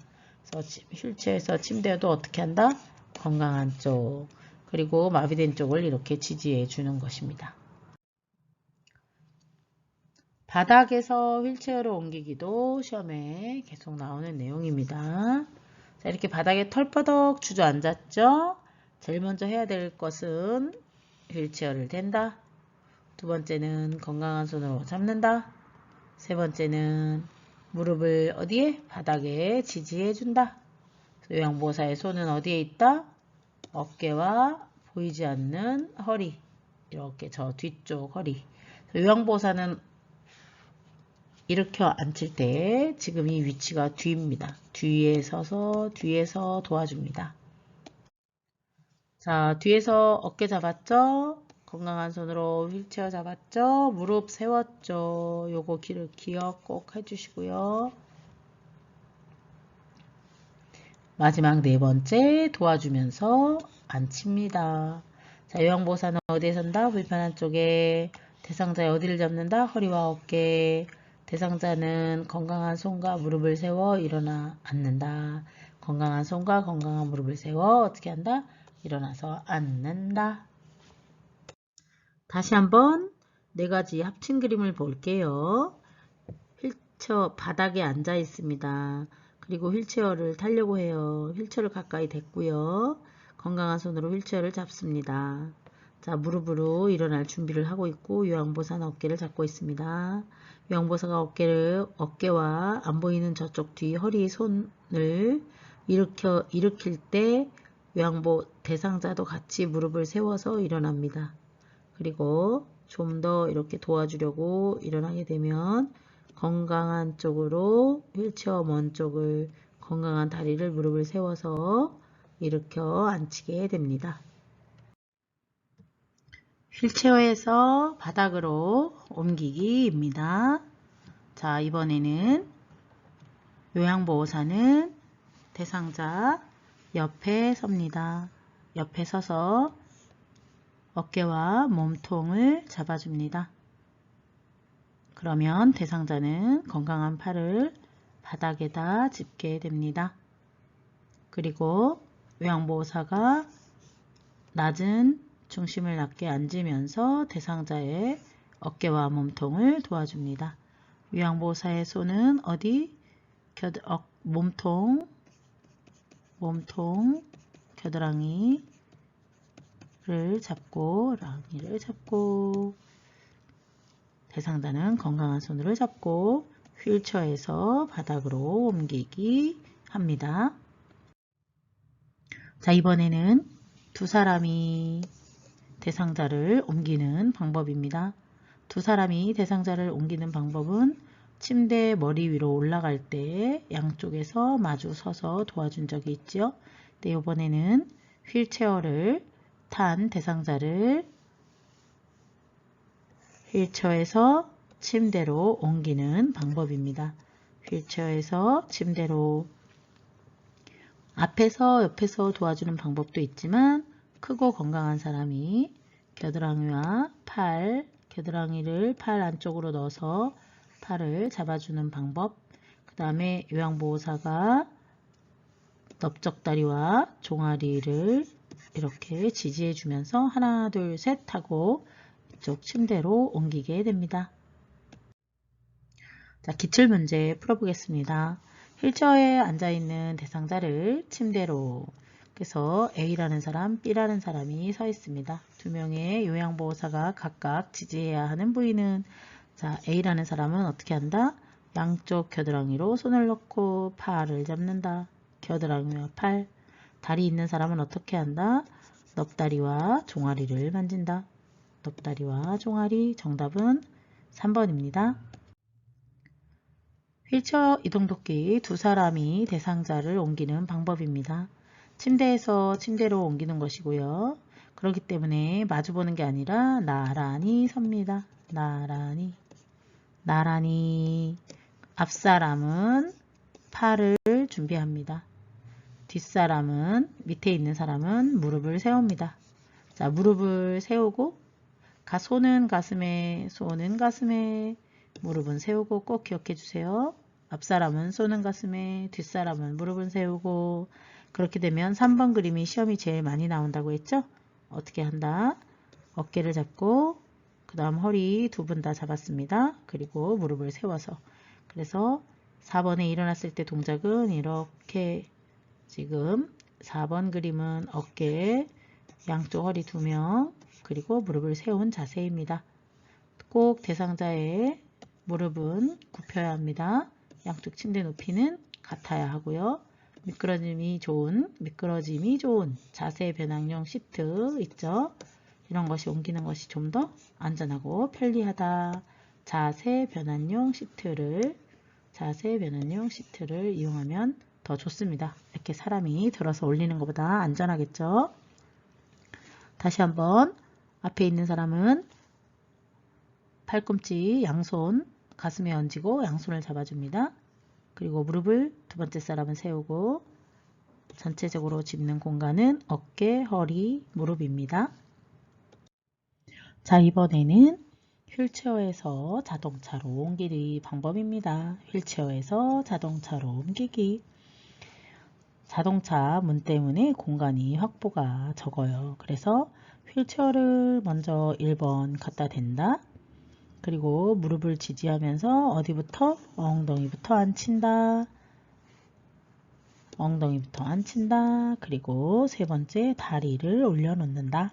그래서 휠체어에서 침대도 어떻게 한다? 건강한 쪽. 그리고 마비된 쪽을 이렇게 지지해 주는 것입니다. 바닥에서 휠체어로 옮기기도 시험에 계속 나오는 내용입니다. 자, 이렇게 바닥에 털버덕 주저앉았죠? 제일 먼저 해야 될 것은 휠체어를 댄다. 두 번째는 건강한 손으로 잡는다. 세 번째는 무릎을 어디에? 바닥에 지지해 준다. 요양보호사의 손은 어디에 있다? 어깨와 보이지 않는 허리. 이렇게 저 뒤쪽 허리. 요양보호사는 일으켜 앉힐 때 지금 이 위치가 뒤입니다. 뒤에 서서 뒤에서 도와줍니다. 자, 뒤에서 어깨 잡았죠? 건강한 손으로 휠체어 잡았죠? 무릎 세웠죠? 요거 기억 꼭 해주시고요. 마지막 네 번째 도와주면서 앉힙니다. 자, 요양보호사는 어디에 선다? 불편한 쪽에. 대상자의 어디를 잡는다? 허리와 어깨. 대상자는 건강한 손과 무릎을 세워 일어나 앉는다. 건강한 손과 건강한 무릎을 세워 어떻게 한다? 일어나서 앉는다. 다시 한번 네 가지 합친 그림을 볼게요. 휠체어 바닥에 앉아 있습니다. 그리고 휠체어를 타려고 해요. 휠체어를 가까이 댔고요. 건강한 손으로 휠체어를 잡습니다. 자, 무릎으로 일어날 준비를 하고 있고 요양보호사는 어깨를 잡고 있습니다. 요양보호사가 어깨와 안 보이는 저쪽 뒤 허리 손을 일으킬 때 대상자도 같이 무릎을 세워서 일어납니다. 그리고 좀 더 이렇게 도와주려고 일어나게 되면 건강한 쪽으로 휠체어 먼 쪽을 건강한 다리를 무릎을 세워서 일으켜 앉히게 됩니다. 휠체어에서 바닥으로 옮기기입니다. 자, 이번에는 요양보호사는 대상자 옆에 섭니다. 옆에 서서 어깨와 몸통을 잡아줍니다. 그러면 대상자는 건강한 팔을 바닥에다 짚게 됩니다. 그리고 요양보호사가 낮은 중심을 낮게 앉으면서 대상자의 어깨와 몸통을 도와줍니다. 요양보호사의 손은 어디? 몸통, 겨드랑이를 잡고 대상자는 건강한 손으로 잡고 휠체어에서 바닥으로 옮기기 합니다. 자, 이번에는 두 사람이 대상자를 옮기는 방법입니다. 두 사람이 대상자를 옮기는 방법은 침대 머리 위로 올라갈 때 양쪽에서 마주 서서 도와준 적이 있죠. 근데 이번에는 휠체어를 탄 대상자를 휠체어에서 침대로 옮기는 방법입니다. 휠체어에서 침대로 앞에서 옆에서 도와주는 방법도 있지만 크고 건강한 사람이 겨드랑이와 겨드랑이를 팔 안쪽으로 넣어서 팔을 잡아주는 방법, 그 다음에 요양보호사가 넓적다리와 종아리를 이렇게 지지해 주면서 하나 둘 셋 하고 이쪽 침대로 옮기게 됩니다. 자, 기출문제 풀어보겠습니다. 휠체어에 앉아있는 대상자를 침대로, 그래서 A라는 사람, B라는 사람이 서 있습니다. 두 명의 요양보호사가 각각 지지해야 하는 부위는, 자, A라는 사람은 어떻게 한다? 양쪽 겨드랑이로 손을 넣고 팔을 잡는다. 겨드랑이와 팔. 다리 있는 사람은 어떻게 한다? 넙다리와 종아리를 만진다. 넙다리와 종아리. 정답은 3번입니다. 휠체어 이동도끼 두 사람이 대상자를 옮기는 방법입니다. 침대에서 침대로 옮기는 것이고요. 그렇기 때문에 마주보는 게 아니라 나란히 섭니다. 나란히. 앞사람은 팔을 준비합니다. 뒷사람은, 밑에 있는 사람은 무릎을 세웁니다. 자, 무릎을 세우고 손은 가슴에, 무릎은 세우고 꼭 기억해 주세요. 앞사람은 손은 가슴에, 뒷사람은 무릎은 세우고. 그렇게 되면 3번 그림이 시험이 제일 많이 나온다고 했죠? 어떻게 한다? 어깨를 잡고 그 다음 허리 두 분 다 잡았습니다. 그리고 무릎을 세워서. 그래서 4번에 일어났을 때 동작은 이렇게, 지금 4번 그림은 어깨, 양쪽 허리 2명, 그리고 무릎을 세운 자세입니다. 꼭 대상자의 무릎은 굽혀야 합니다. 양쪽 침대 높이는 같아야 하고요. 미끄러짐이 좋은 자세 변환용 시트 있죠. 이런 것이 옮기는 것이 좀 더 안전하고 편리하다. 자세 변환용 시트를 이용하면 더 좋습니다. 이렇게 사람이 들어서 올리는 것보다 안전하겠죠. 다시 한번 앞에 있는 사람은 팔꿈치 양손 가슴에 얹고 양손을 잡아줍니다. 그리고 무릎을 두 번째 사람은 세우고 전체적으로 짚는 공간은 어깨, 허리, 무릎입니다. 자, 이번에는 휠체어에서 자동차로 옮기기 방법입니다. 휠체어에서 자동차로 옮기기. 자동차 문 때문에 공간이 확보가 적어요. 그래서 휠체어를 먼저 1번 갖다 댄다. 그리고 무릎을 지지하면서 어디부터? 엉덩이부터 앉힌다. 그리고 세 번째 다리를 올려놓는다.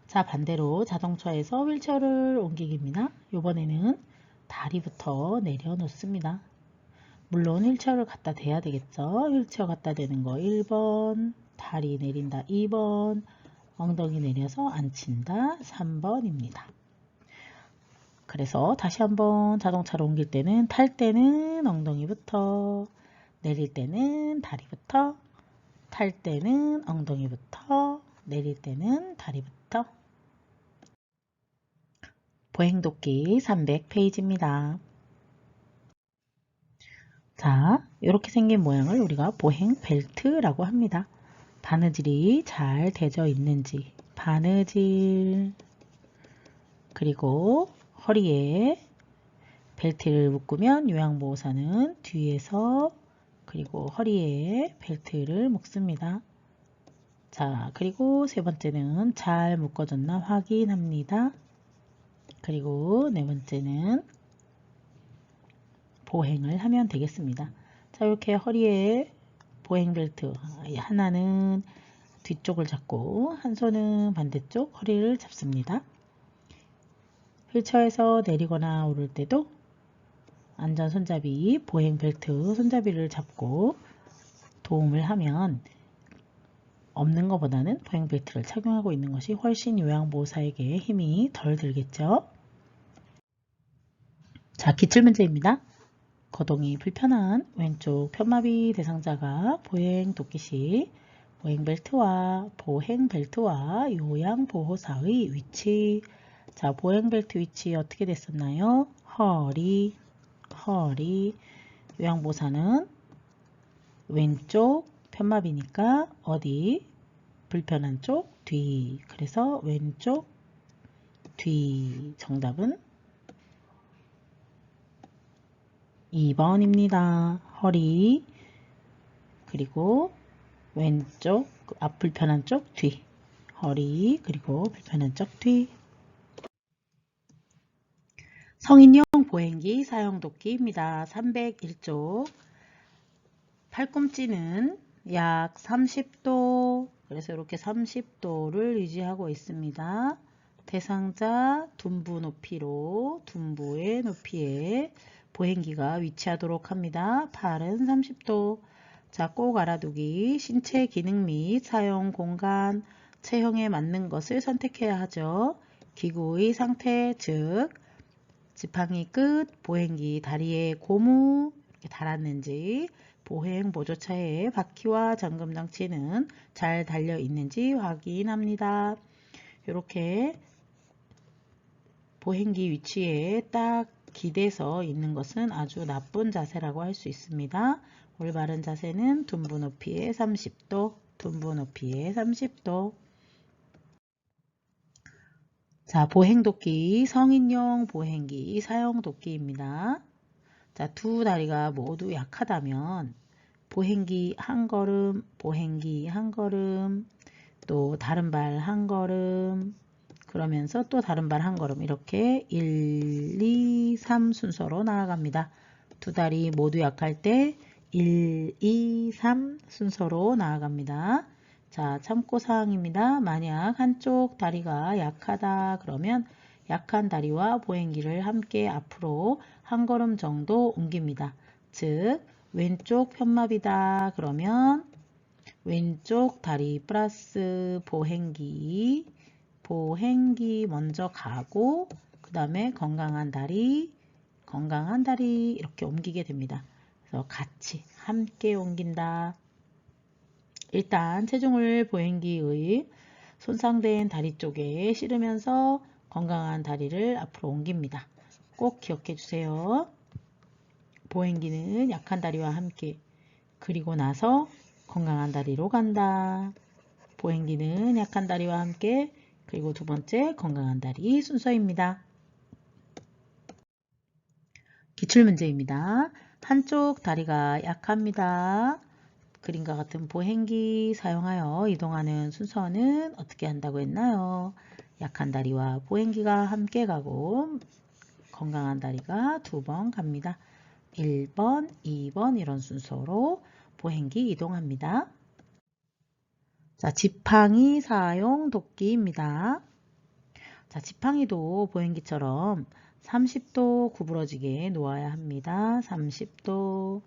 자, 반대로 자동차에서 휠체어를 옮기기입니다. 이번에는 다리부터 내려놓습니다. 물론 휠체어를 갖다 대야 되겠죠. 휠체어 갖다 대는 거 1번, 다리 내린다 2번, 엉덩이 내려서 앉힌다 3번입니다. 그래서 다시 한번 자동차로 옮길 때는 탈 때는 엉덩이부터, 내릴 때는 다리부터, 탈 때는 엉덩이부터, 내릴 때는 다리부터. 보행도끼 300페이지입니다. 자, 이렇게 생긴 모양을 우리가 보행 벨트라고 합니다. 바느질이 잘 되어 있는지, 바느질, 그리고 허리에 벨트를 묶으면 요양보호사는 뒤에서, 그리고 허리에 벨트를 묶습니다. 자, 그리고 세 번째는 잘 묶어졌나 확인합니다. 그리고 네 번째는 보행을 하면 되겠습니다. 자, 이렇게 허리에 보행 벨트, 하나는 뒤쪽을 잡고 한 손은 반대쪽 허리를 잡습니다. 휠체어에서 내리거나 오를 때도 안전 손잡이, 보행 벨트 손잡이를 잡고 도움을 하면 없는 것보다는 보행 벨트를 착용하고 있는 것이 훨씬 요양보호사에게 힘이 덜 들겠죠. 자, 기출문제입니다. 거동이 불편한 왼쪽 편마비 대상자가 보행 도끼 시 보행 벨트와 요양보호사의 위치, 자, 보행벨트 위치 어떻게 됐었나요? 허리, 요양보사는 왼쪽 편마비니까 어디? 불편한 쪽 뒤. 그래서 왼쪽 뒤. 정답은 2번입니다. 허리 그리고 왼쪽 앞 불편한 쪽 뒤. 허리 그리고 불편한 쪽 뒤. 성인용 보행기 사용도끼입니다. 301쪽. 팔꿈치는 약 30도, 그래서 이렇게 30도를 유지하고 있습니다. 대상자 둔부 높이로 둔부의 높이에 보행기가 위치하도록 합니다. 팔은 30도. 자, 꼭 알아두기. 신체 기능 및 사용 공간, 체형에 맞는 것을 선택해야 하죠. 기구의 상태, 즉 지팡이 끝, 보행기 다리에 고무 이렇게 달았는지, 보행 보조차의 바퀴와 잠금 장치는 잘 달려 있는지 확인합니다. 이렇게 보행기 위치에 딱 기대서 있는 것은 아주 나쁜 자세라고 할 수 있습니다. 올바른 자세는 둔부 높이에 30도, 둔부 높이에 30도. 자, 보행도끼, 성인용 보행기 사용도끼입니다. 자, 두 다리가 모두 약하다면 보행기 한 걸음, 보행기 한 걸음, 또 다른 발 한 걸음, 그러면서 또 다른 발 한 걸음, 이렇게 1, 2, 3 순서로 나아갑니다. 두 다리 모두 약할 때 1, 2, 3 순서로 나아갑니다. 자, 참고사항입니다. 만약 한쪽 다리가 약하다 그러면 약한 다리와 보행기를 함께 앞으로 한 걸음 정도 옮깁니다. 즉 왼쪽 편마비다 그러면 왼쪽 다리 플러스 보행기 먼저 가고 그 다음에 건강한 다리 이렇게 옮기게 됩니다. 그래서 같이 함께 옮긴다. 일단 체중을 보행기의 손상된 다리 쪽에 실으면서 건강한 다리를 앞으로 옮깁니다. 꼭 기억해 주세요. 보행기는 약한 다리와 함께, 그리고 나서 건강한 다리로 간다. 보행기는 약한 다리와 함께, 그리고 두 번째 건강한 다리 순서입니다. 기출문제입니다. 한쪽 다리가 약합니다. 그림과 같은 보행기 사용하여 이동하는 순서는 어떻게 한다고 했나요? 약한 다리와 보행기가 함께 가고 건강한 다리가 두 번 갑니다. 1번, 2번 이런 순서로 보행기 이동합니다. 자, 지팡이 사용 도끼입니다. 자, 지팡이도 보행기처럼 30도 구부러지게 놓아야 합니다. 30도.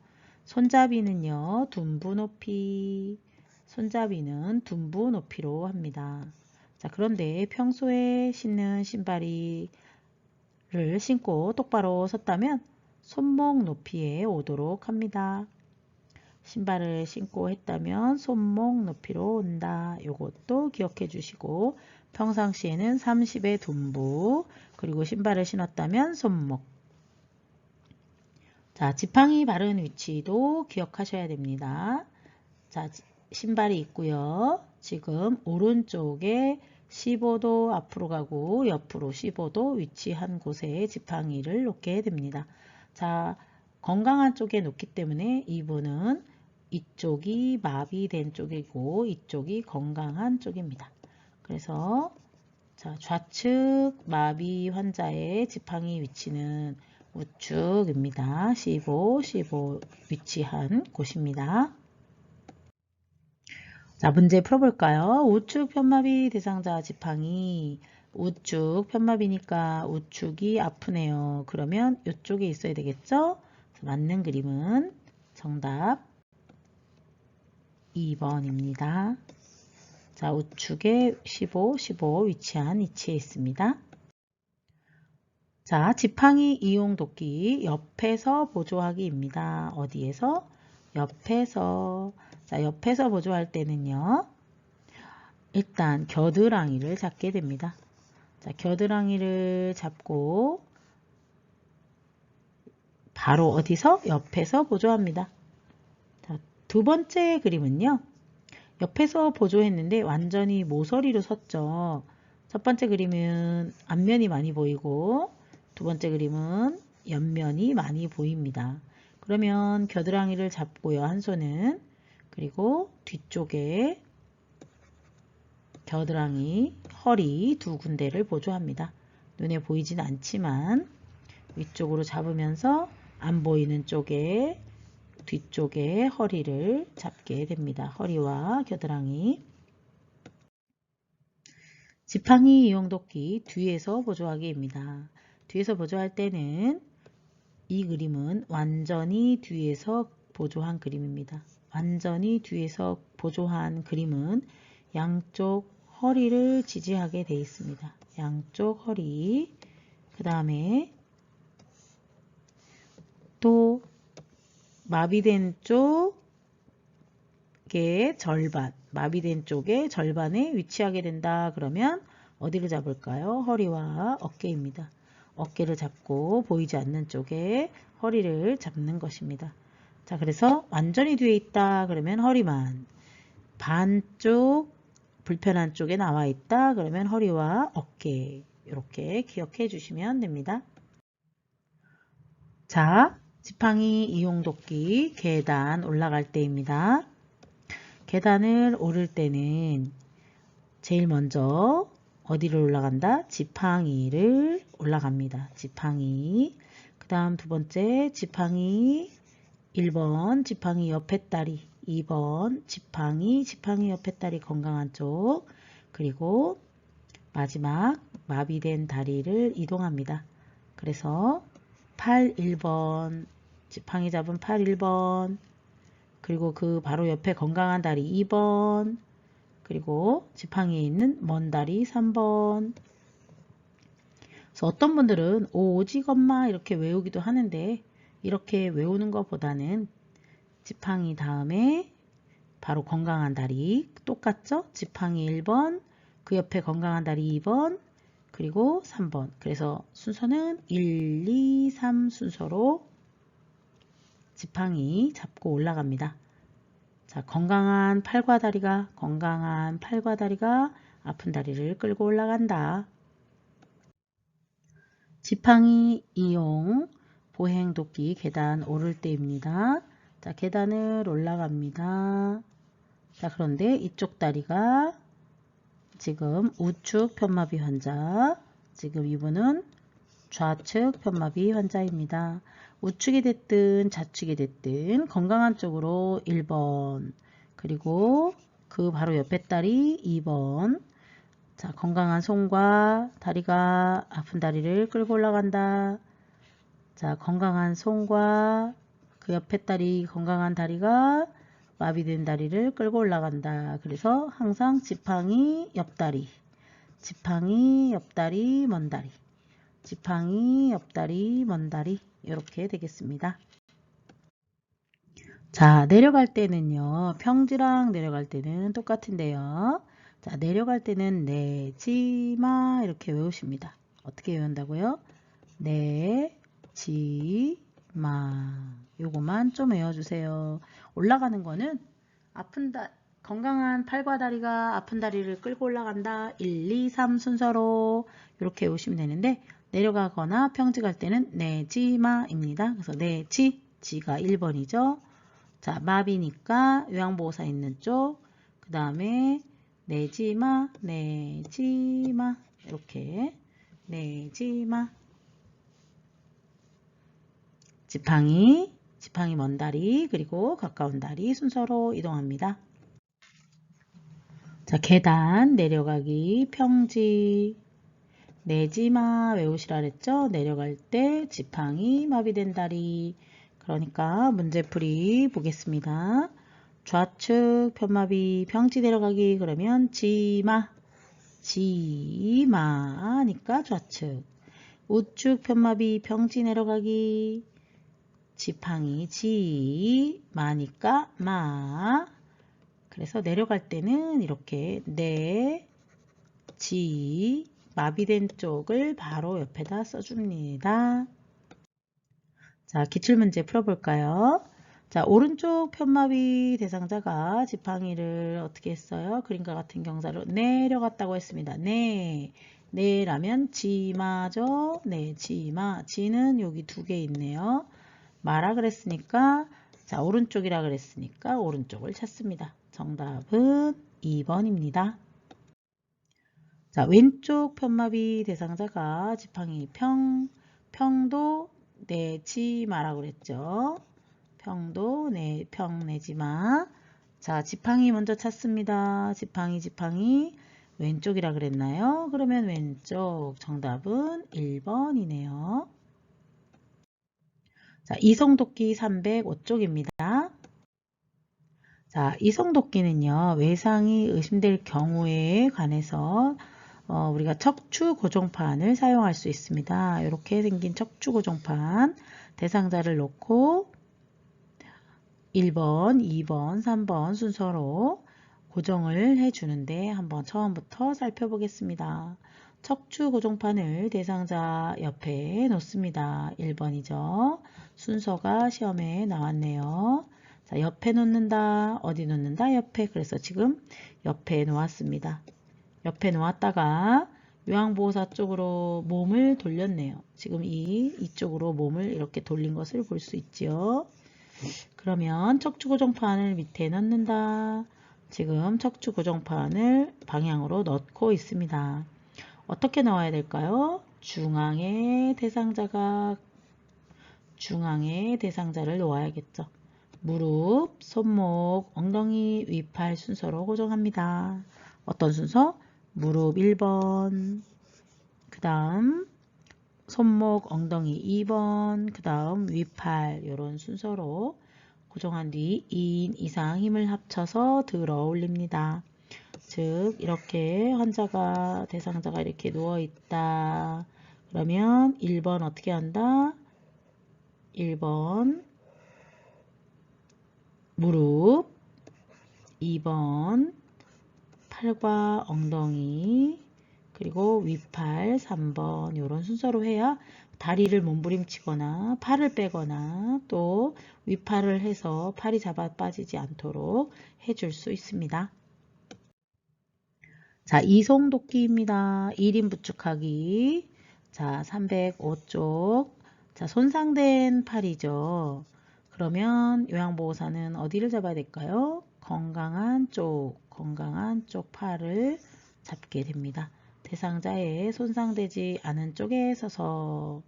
손잡이는요, 둔부 높이. 손잡이는 둔부 높이로 합니다. 자, 그런데 평소에 신는 신발을 신고 똑바로 섰다면 손목 높이에 오도록 합니다. 신발을 신고 했다면 손목 높이로 온다. 이것도 기억해 주시고 평상시에는 30의 둔부 그리고 신발을 신었다면 손목. 자, 지팡이 바른 위치도 기억하셔야 됩니다. 자, 신발이 있고요. 지금 오른쪽에 15도 앞으로 가고 옆으로 15도 위치한 곳에 지팡이를 놓게 됩니다. 자, 건강한 쪽에 놓기 때문에 이분은 이쪽이 마비된 쪽이고 이쪽이 건강한 쪽입니다. 그래서 자, 좌측 마비 환자의 지팡이 위치는 우측입니다. 15 위치한 곳입니다. 자, 문제 풀어볼까요? 우측 편마비 대상자 지팡이. 우측 편마비니까 우측이 아프네요. 그러면 이쪽에 있어야 되겠죠? 맞는 그림은 정답 2번입니다. 자, 우측에 15 위치한 위치에 있습니다. 자, 지팡이 이용 도끼 옆에서 보조하기입니다. 어디에서? 옆에서. 자, 옆에서 보조할 때는요. 일단 겨드랑이를 잡게 됩니다. 자, 겨드랑이를 잡고 바로 어디서? 옆에서 보조합니다. 자, 두 번째 그림은요. 옆에서 보조했는데 완전히 모서리로 섰죠. 첫 번째 그림은 앞면이 많이 보이고 두 번째 그림은 옆면이 많이 보입니다. 그러면 겨드랑이를 잡고요. 한 손은. 그리고 뒤쪽에 겨드랑이, 허리 두 군데를 보조합니다. 눈에 보이진 않지만 위쪽으로 잡으면서 안 보이는 쪽에 뒤쪽에 허리를 잡게 됩니다. 허리와 겨드랑이. 지팡이 이용도끼 뒤에서 보조하기입니다. 뒤에서 보조할 때는 이 그림은 완전히 뒤에서 보조한 그림입니다. 완전히 뒤에서 보조한 그림은 양쪽 허리를 지지하게 되어 있습니다. 양쪽 허리. 그 다음에 또 마비된 쪽의 절반, 마비된 쪽의 절반에 위치하게 된다. 그러면 어디를 잡을까요? 허리와 어깨입니다. 어깨를 잡고 보이지 않는 쪽에 허리를 잡는 것입니다. 자, 그래서 완전히 뒤에 있다. 그러면 허리만, 반쪽 불편한 쪽에 나와 있다. 그러면 허리와 어깨, 이렇게 기억해 주시면 됩니다. 자, 지팡이 이용도끼 계단 올라갈 때입니다. 계단을 오를 때는 제일 먼저 어디를 올라간다? 지팡이를 올라갑니다. 지팡이. 그 다음 두 번째 지팡이 1번 지팡이 옆에 다리, 2번 지팡이 옆에 다리 건강한 쪽, 그리고 마지막 마비된 다리를 이동합니다. 그래서 팔 1번, 지팡이 잡은 팔 1번, 그리고 그 바로 옆에 건강한 다리 2번, 그리고 지팡이에 있는 먼 다리 3번. 그래서 어떤 분들은 오직 엄마 이렇게 외우기도 하는데 이렇게 외우는 것보다는 지팡이 다음에 바로 건강한 다리 똑같죠? 지팡이 1번, 그 옆에 건강한 다리 2번, 그리고 3번. 그래서 순서는 1, 2, 3 순서로 지팡이 잡고 올라갑니다. 자, 건강한 팔과 다리가 아픈 다리를 끌고 올라간다. 지팡이 이용 보행도끼 계단 오를 때입니다. 자, 계단을 올라갑니다. 자, 그런데 이쪽 다리가 지금 우측 편마비 환자, 지금 이분은 좌측 편마비 환자입니다. 우측이 됐든 좌측이 됐든 건강한 쪽으로 1번, 그리고 그 바로 옆에 다리 2번. 자, 건강한 손과 다리가 아픈 다리를 끌고 올라간다. 자, 건강한 손과 그 옆에 다리, 건강한 다리가 마비된 다리를 끌고 올라간다. 그래서 항상 지팡이 옆다리, 지팡이 옆다리, 먼다리, 지팡이 옆다리, 먼다리 이렇게 되겠습니다. 자, 내려갈 때는요. 평지랑 내려갈 때는 똑같은데요. 자, 내려갈 때는 내지마 이렇게 외우십니다. 어떻게 외운다고요? 내지마. 요거만 좀 외워주세요. 올라가는 거는 건강한 팔과 다리가 아픈 다리를 끌고 올라간다. 1, 2, 3 순서로 이렇게 외우시면 되는데 내려가거나 평지 갈 때는 내지마입니다. 그래서 지가 1번이죠. 자, 마비니까 요양보호사 있는 쪽, 그 다음에 내지마 이렇게 내지마. 지팡이 먼 다리, 그리고 가까운 다리 순서로 이동합니다. 자, 계단 내려가기 평지 내지마 외우시라 그랬죠? 내려갈 때 지팡이 마비된 다리. 그러니까 문제풀이 보겠습니다. 좌측 편마비 평지 내려가기 그러면 지마니까 좌측. 우측 편마비 평지 내려가기 지팡이 지마니까 마. 그래서 내려갈 때는 이렇게 마비된 쪽을 바로 옆에다 써줍니다. 자, 기출문제 풀어볼까요? 자, 오른쪽 편마비 대상자가 지팡이를 어떻게 했어요? 그림과 같은 경사로 내려갔다고 했습니다. 네라면 지마죠? 네, 지마. 지는 여기 두 개 있네요. 마라 그랬으니까, 자, 오른쪽이라 그랬으니까 오른쪽을 찾습니다. 정답은 2번입니다. 자, 왼쪽 편마비 대상자가 지팡이 평도 내지마라고 그랬죠. 평도 내지마. 자, 지팡이 먼저 찾습니다. 지팡이 왼쪽이라 그랬나요? 그러면 왼쪽 정답은 1번이네요. 자, 이성도끼 305쪽입니다. 자, 이성도끼는요, 외상이 의심될 경우에 관해서 우리가 척추 고정판을 사용할 수 있습니다. 이렇게 생긴 척추 고정판 대상자를 놓고 1번, 2번, 3번 순서로 고정을 해주는데 한번 처음부터 살펴보겠습니다. 척추 고정판을 대상자 옆에 놓습니다. 1번이죠. 순서가 시험에 나왔네요. 자, 옆에 놓는다. 어디 놓는다? 옆에. 그래서 지금 옆에 놓았습니다. 옆에 놓았다가 요양보호사 쪽으로 몸을 돌렸네요. 지금 이쪽으로 몸을 이렇게 돌린 것을 볼 수 있죠. 그러면 척추 고정판을 밑에 넣는다. 지금 척추 고정판을 방향으로 넣고 있습니다. 어떻게 넣어야 될까요? 중앙에 대상자를 놓아야겠죠. 무릎, 손목, 엉덩이, 위팔 순서로 고정합니다. 어떤 순서? 무릎 1번, 그 다음 손목, 엉덩이 2번, 그 다음 위팔 이런 순서로 고정한 뒤 2인 이상 힘을 합쳐서 들어 올립니다. 즉 이렇게 대상자가 이렇게 누워 있다. 그러면 1번 어떻게 한다? 1번 무릎, 2번 팔과 엉덩이, 그리고 위팔 3번 이런 순서로 해야 다리를 몸부림치거나 팔을 빼거나 또 위팔을 해서 팔이 잡아 빠지지 않도록 해줄 수 있습니다. 자, 이송도끼입니다. 1인 부축하기. 자, 305쪽. 자, 손상된 팔이죠. 그러면 요양보호사는 어디를 잡아야 될까요? 건강한 쪽 팔을 잡게 됩니다. 대상자의 손상되지 않은 쪽에 서서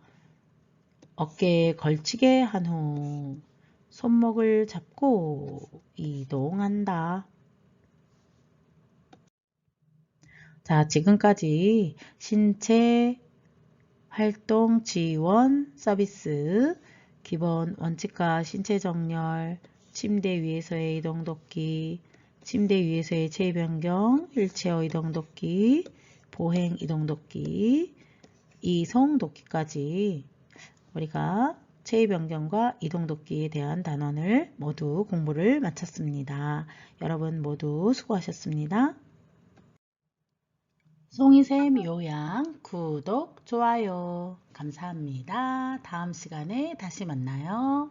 어깨에 걸치게 한 후 손목을 잡고 이동한다. 자, 지금까지 신체 활동 지원 서비스, 기본 원칙과 신체 정렬, 침대 위에서의 이동 돕기, 침대 위에서의 체위 변경, 휠체어 이동 돕기, 보행 이동 돕기, 이송 돕기까지 우리가 체위 변경과 이동 돕기에 대한 단원을 모두 공부를 마쳤습니다. 여러분 모두 수고하셨습니다. 송이쌤 요양 구독, 좋아요 감사합니다. 다음 시간에 다시 만나요.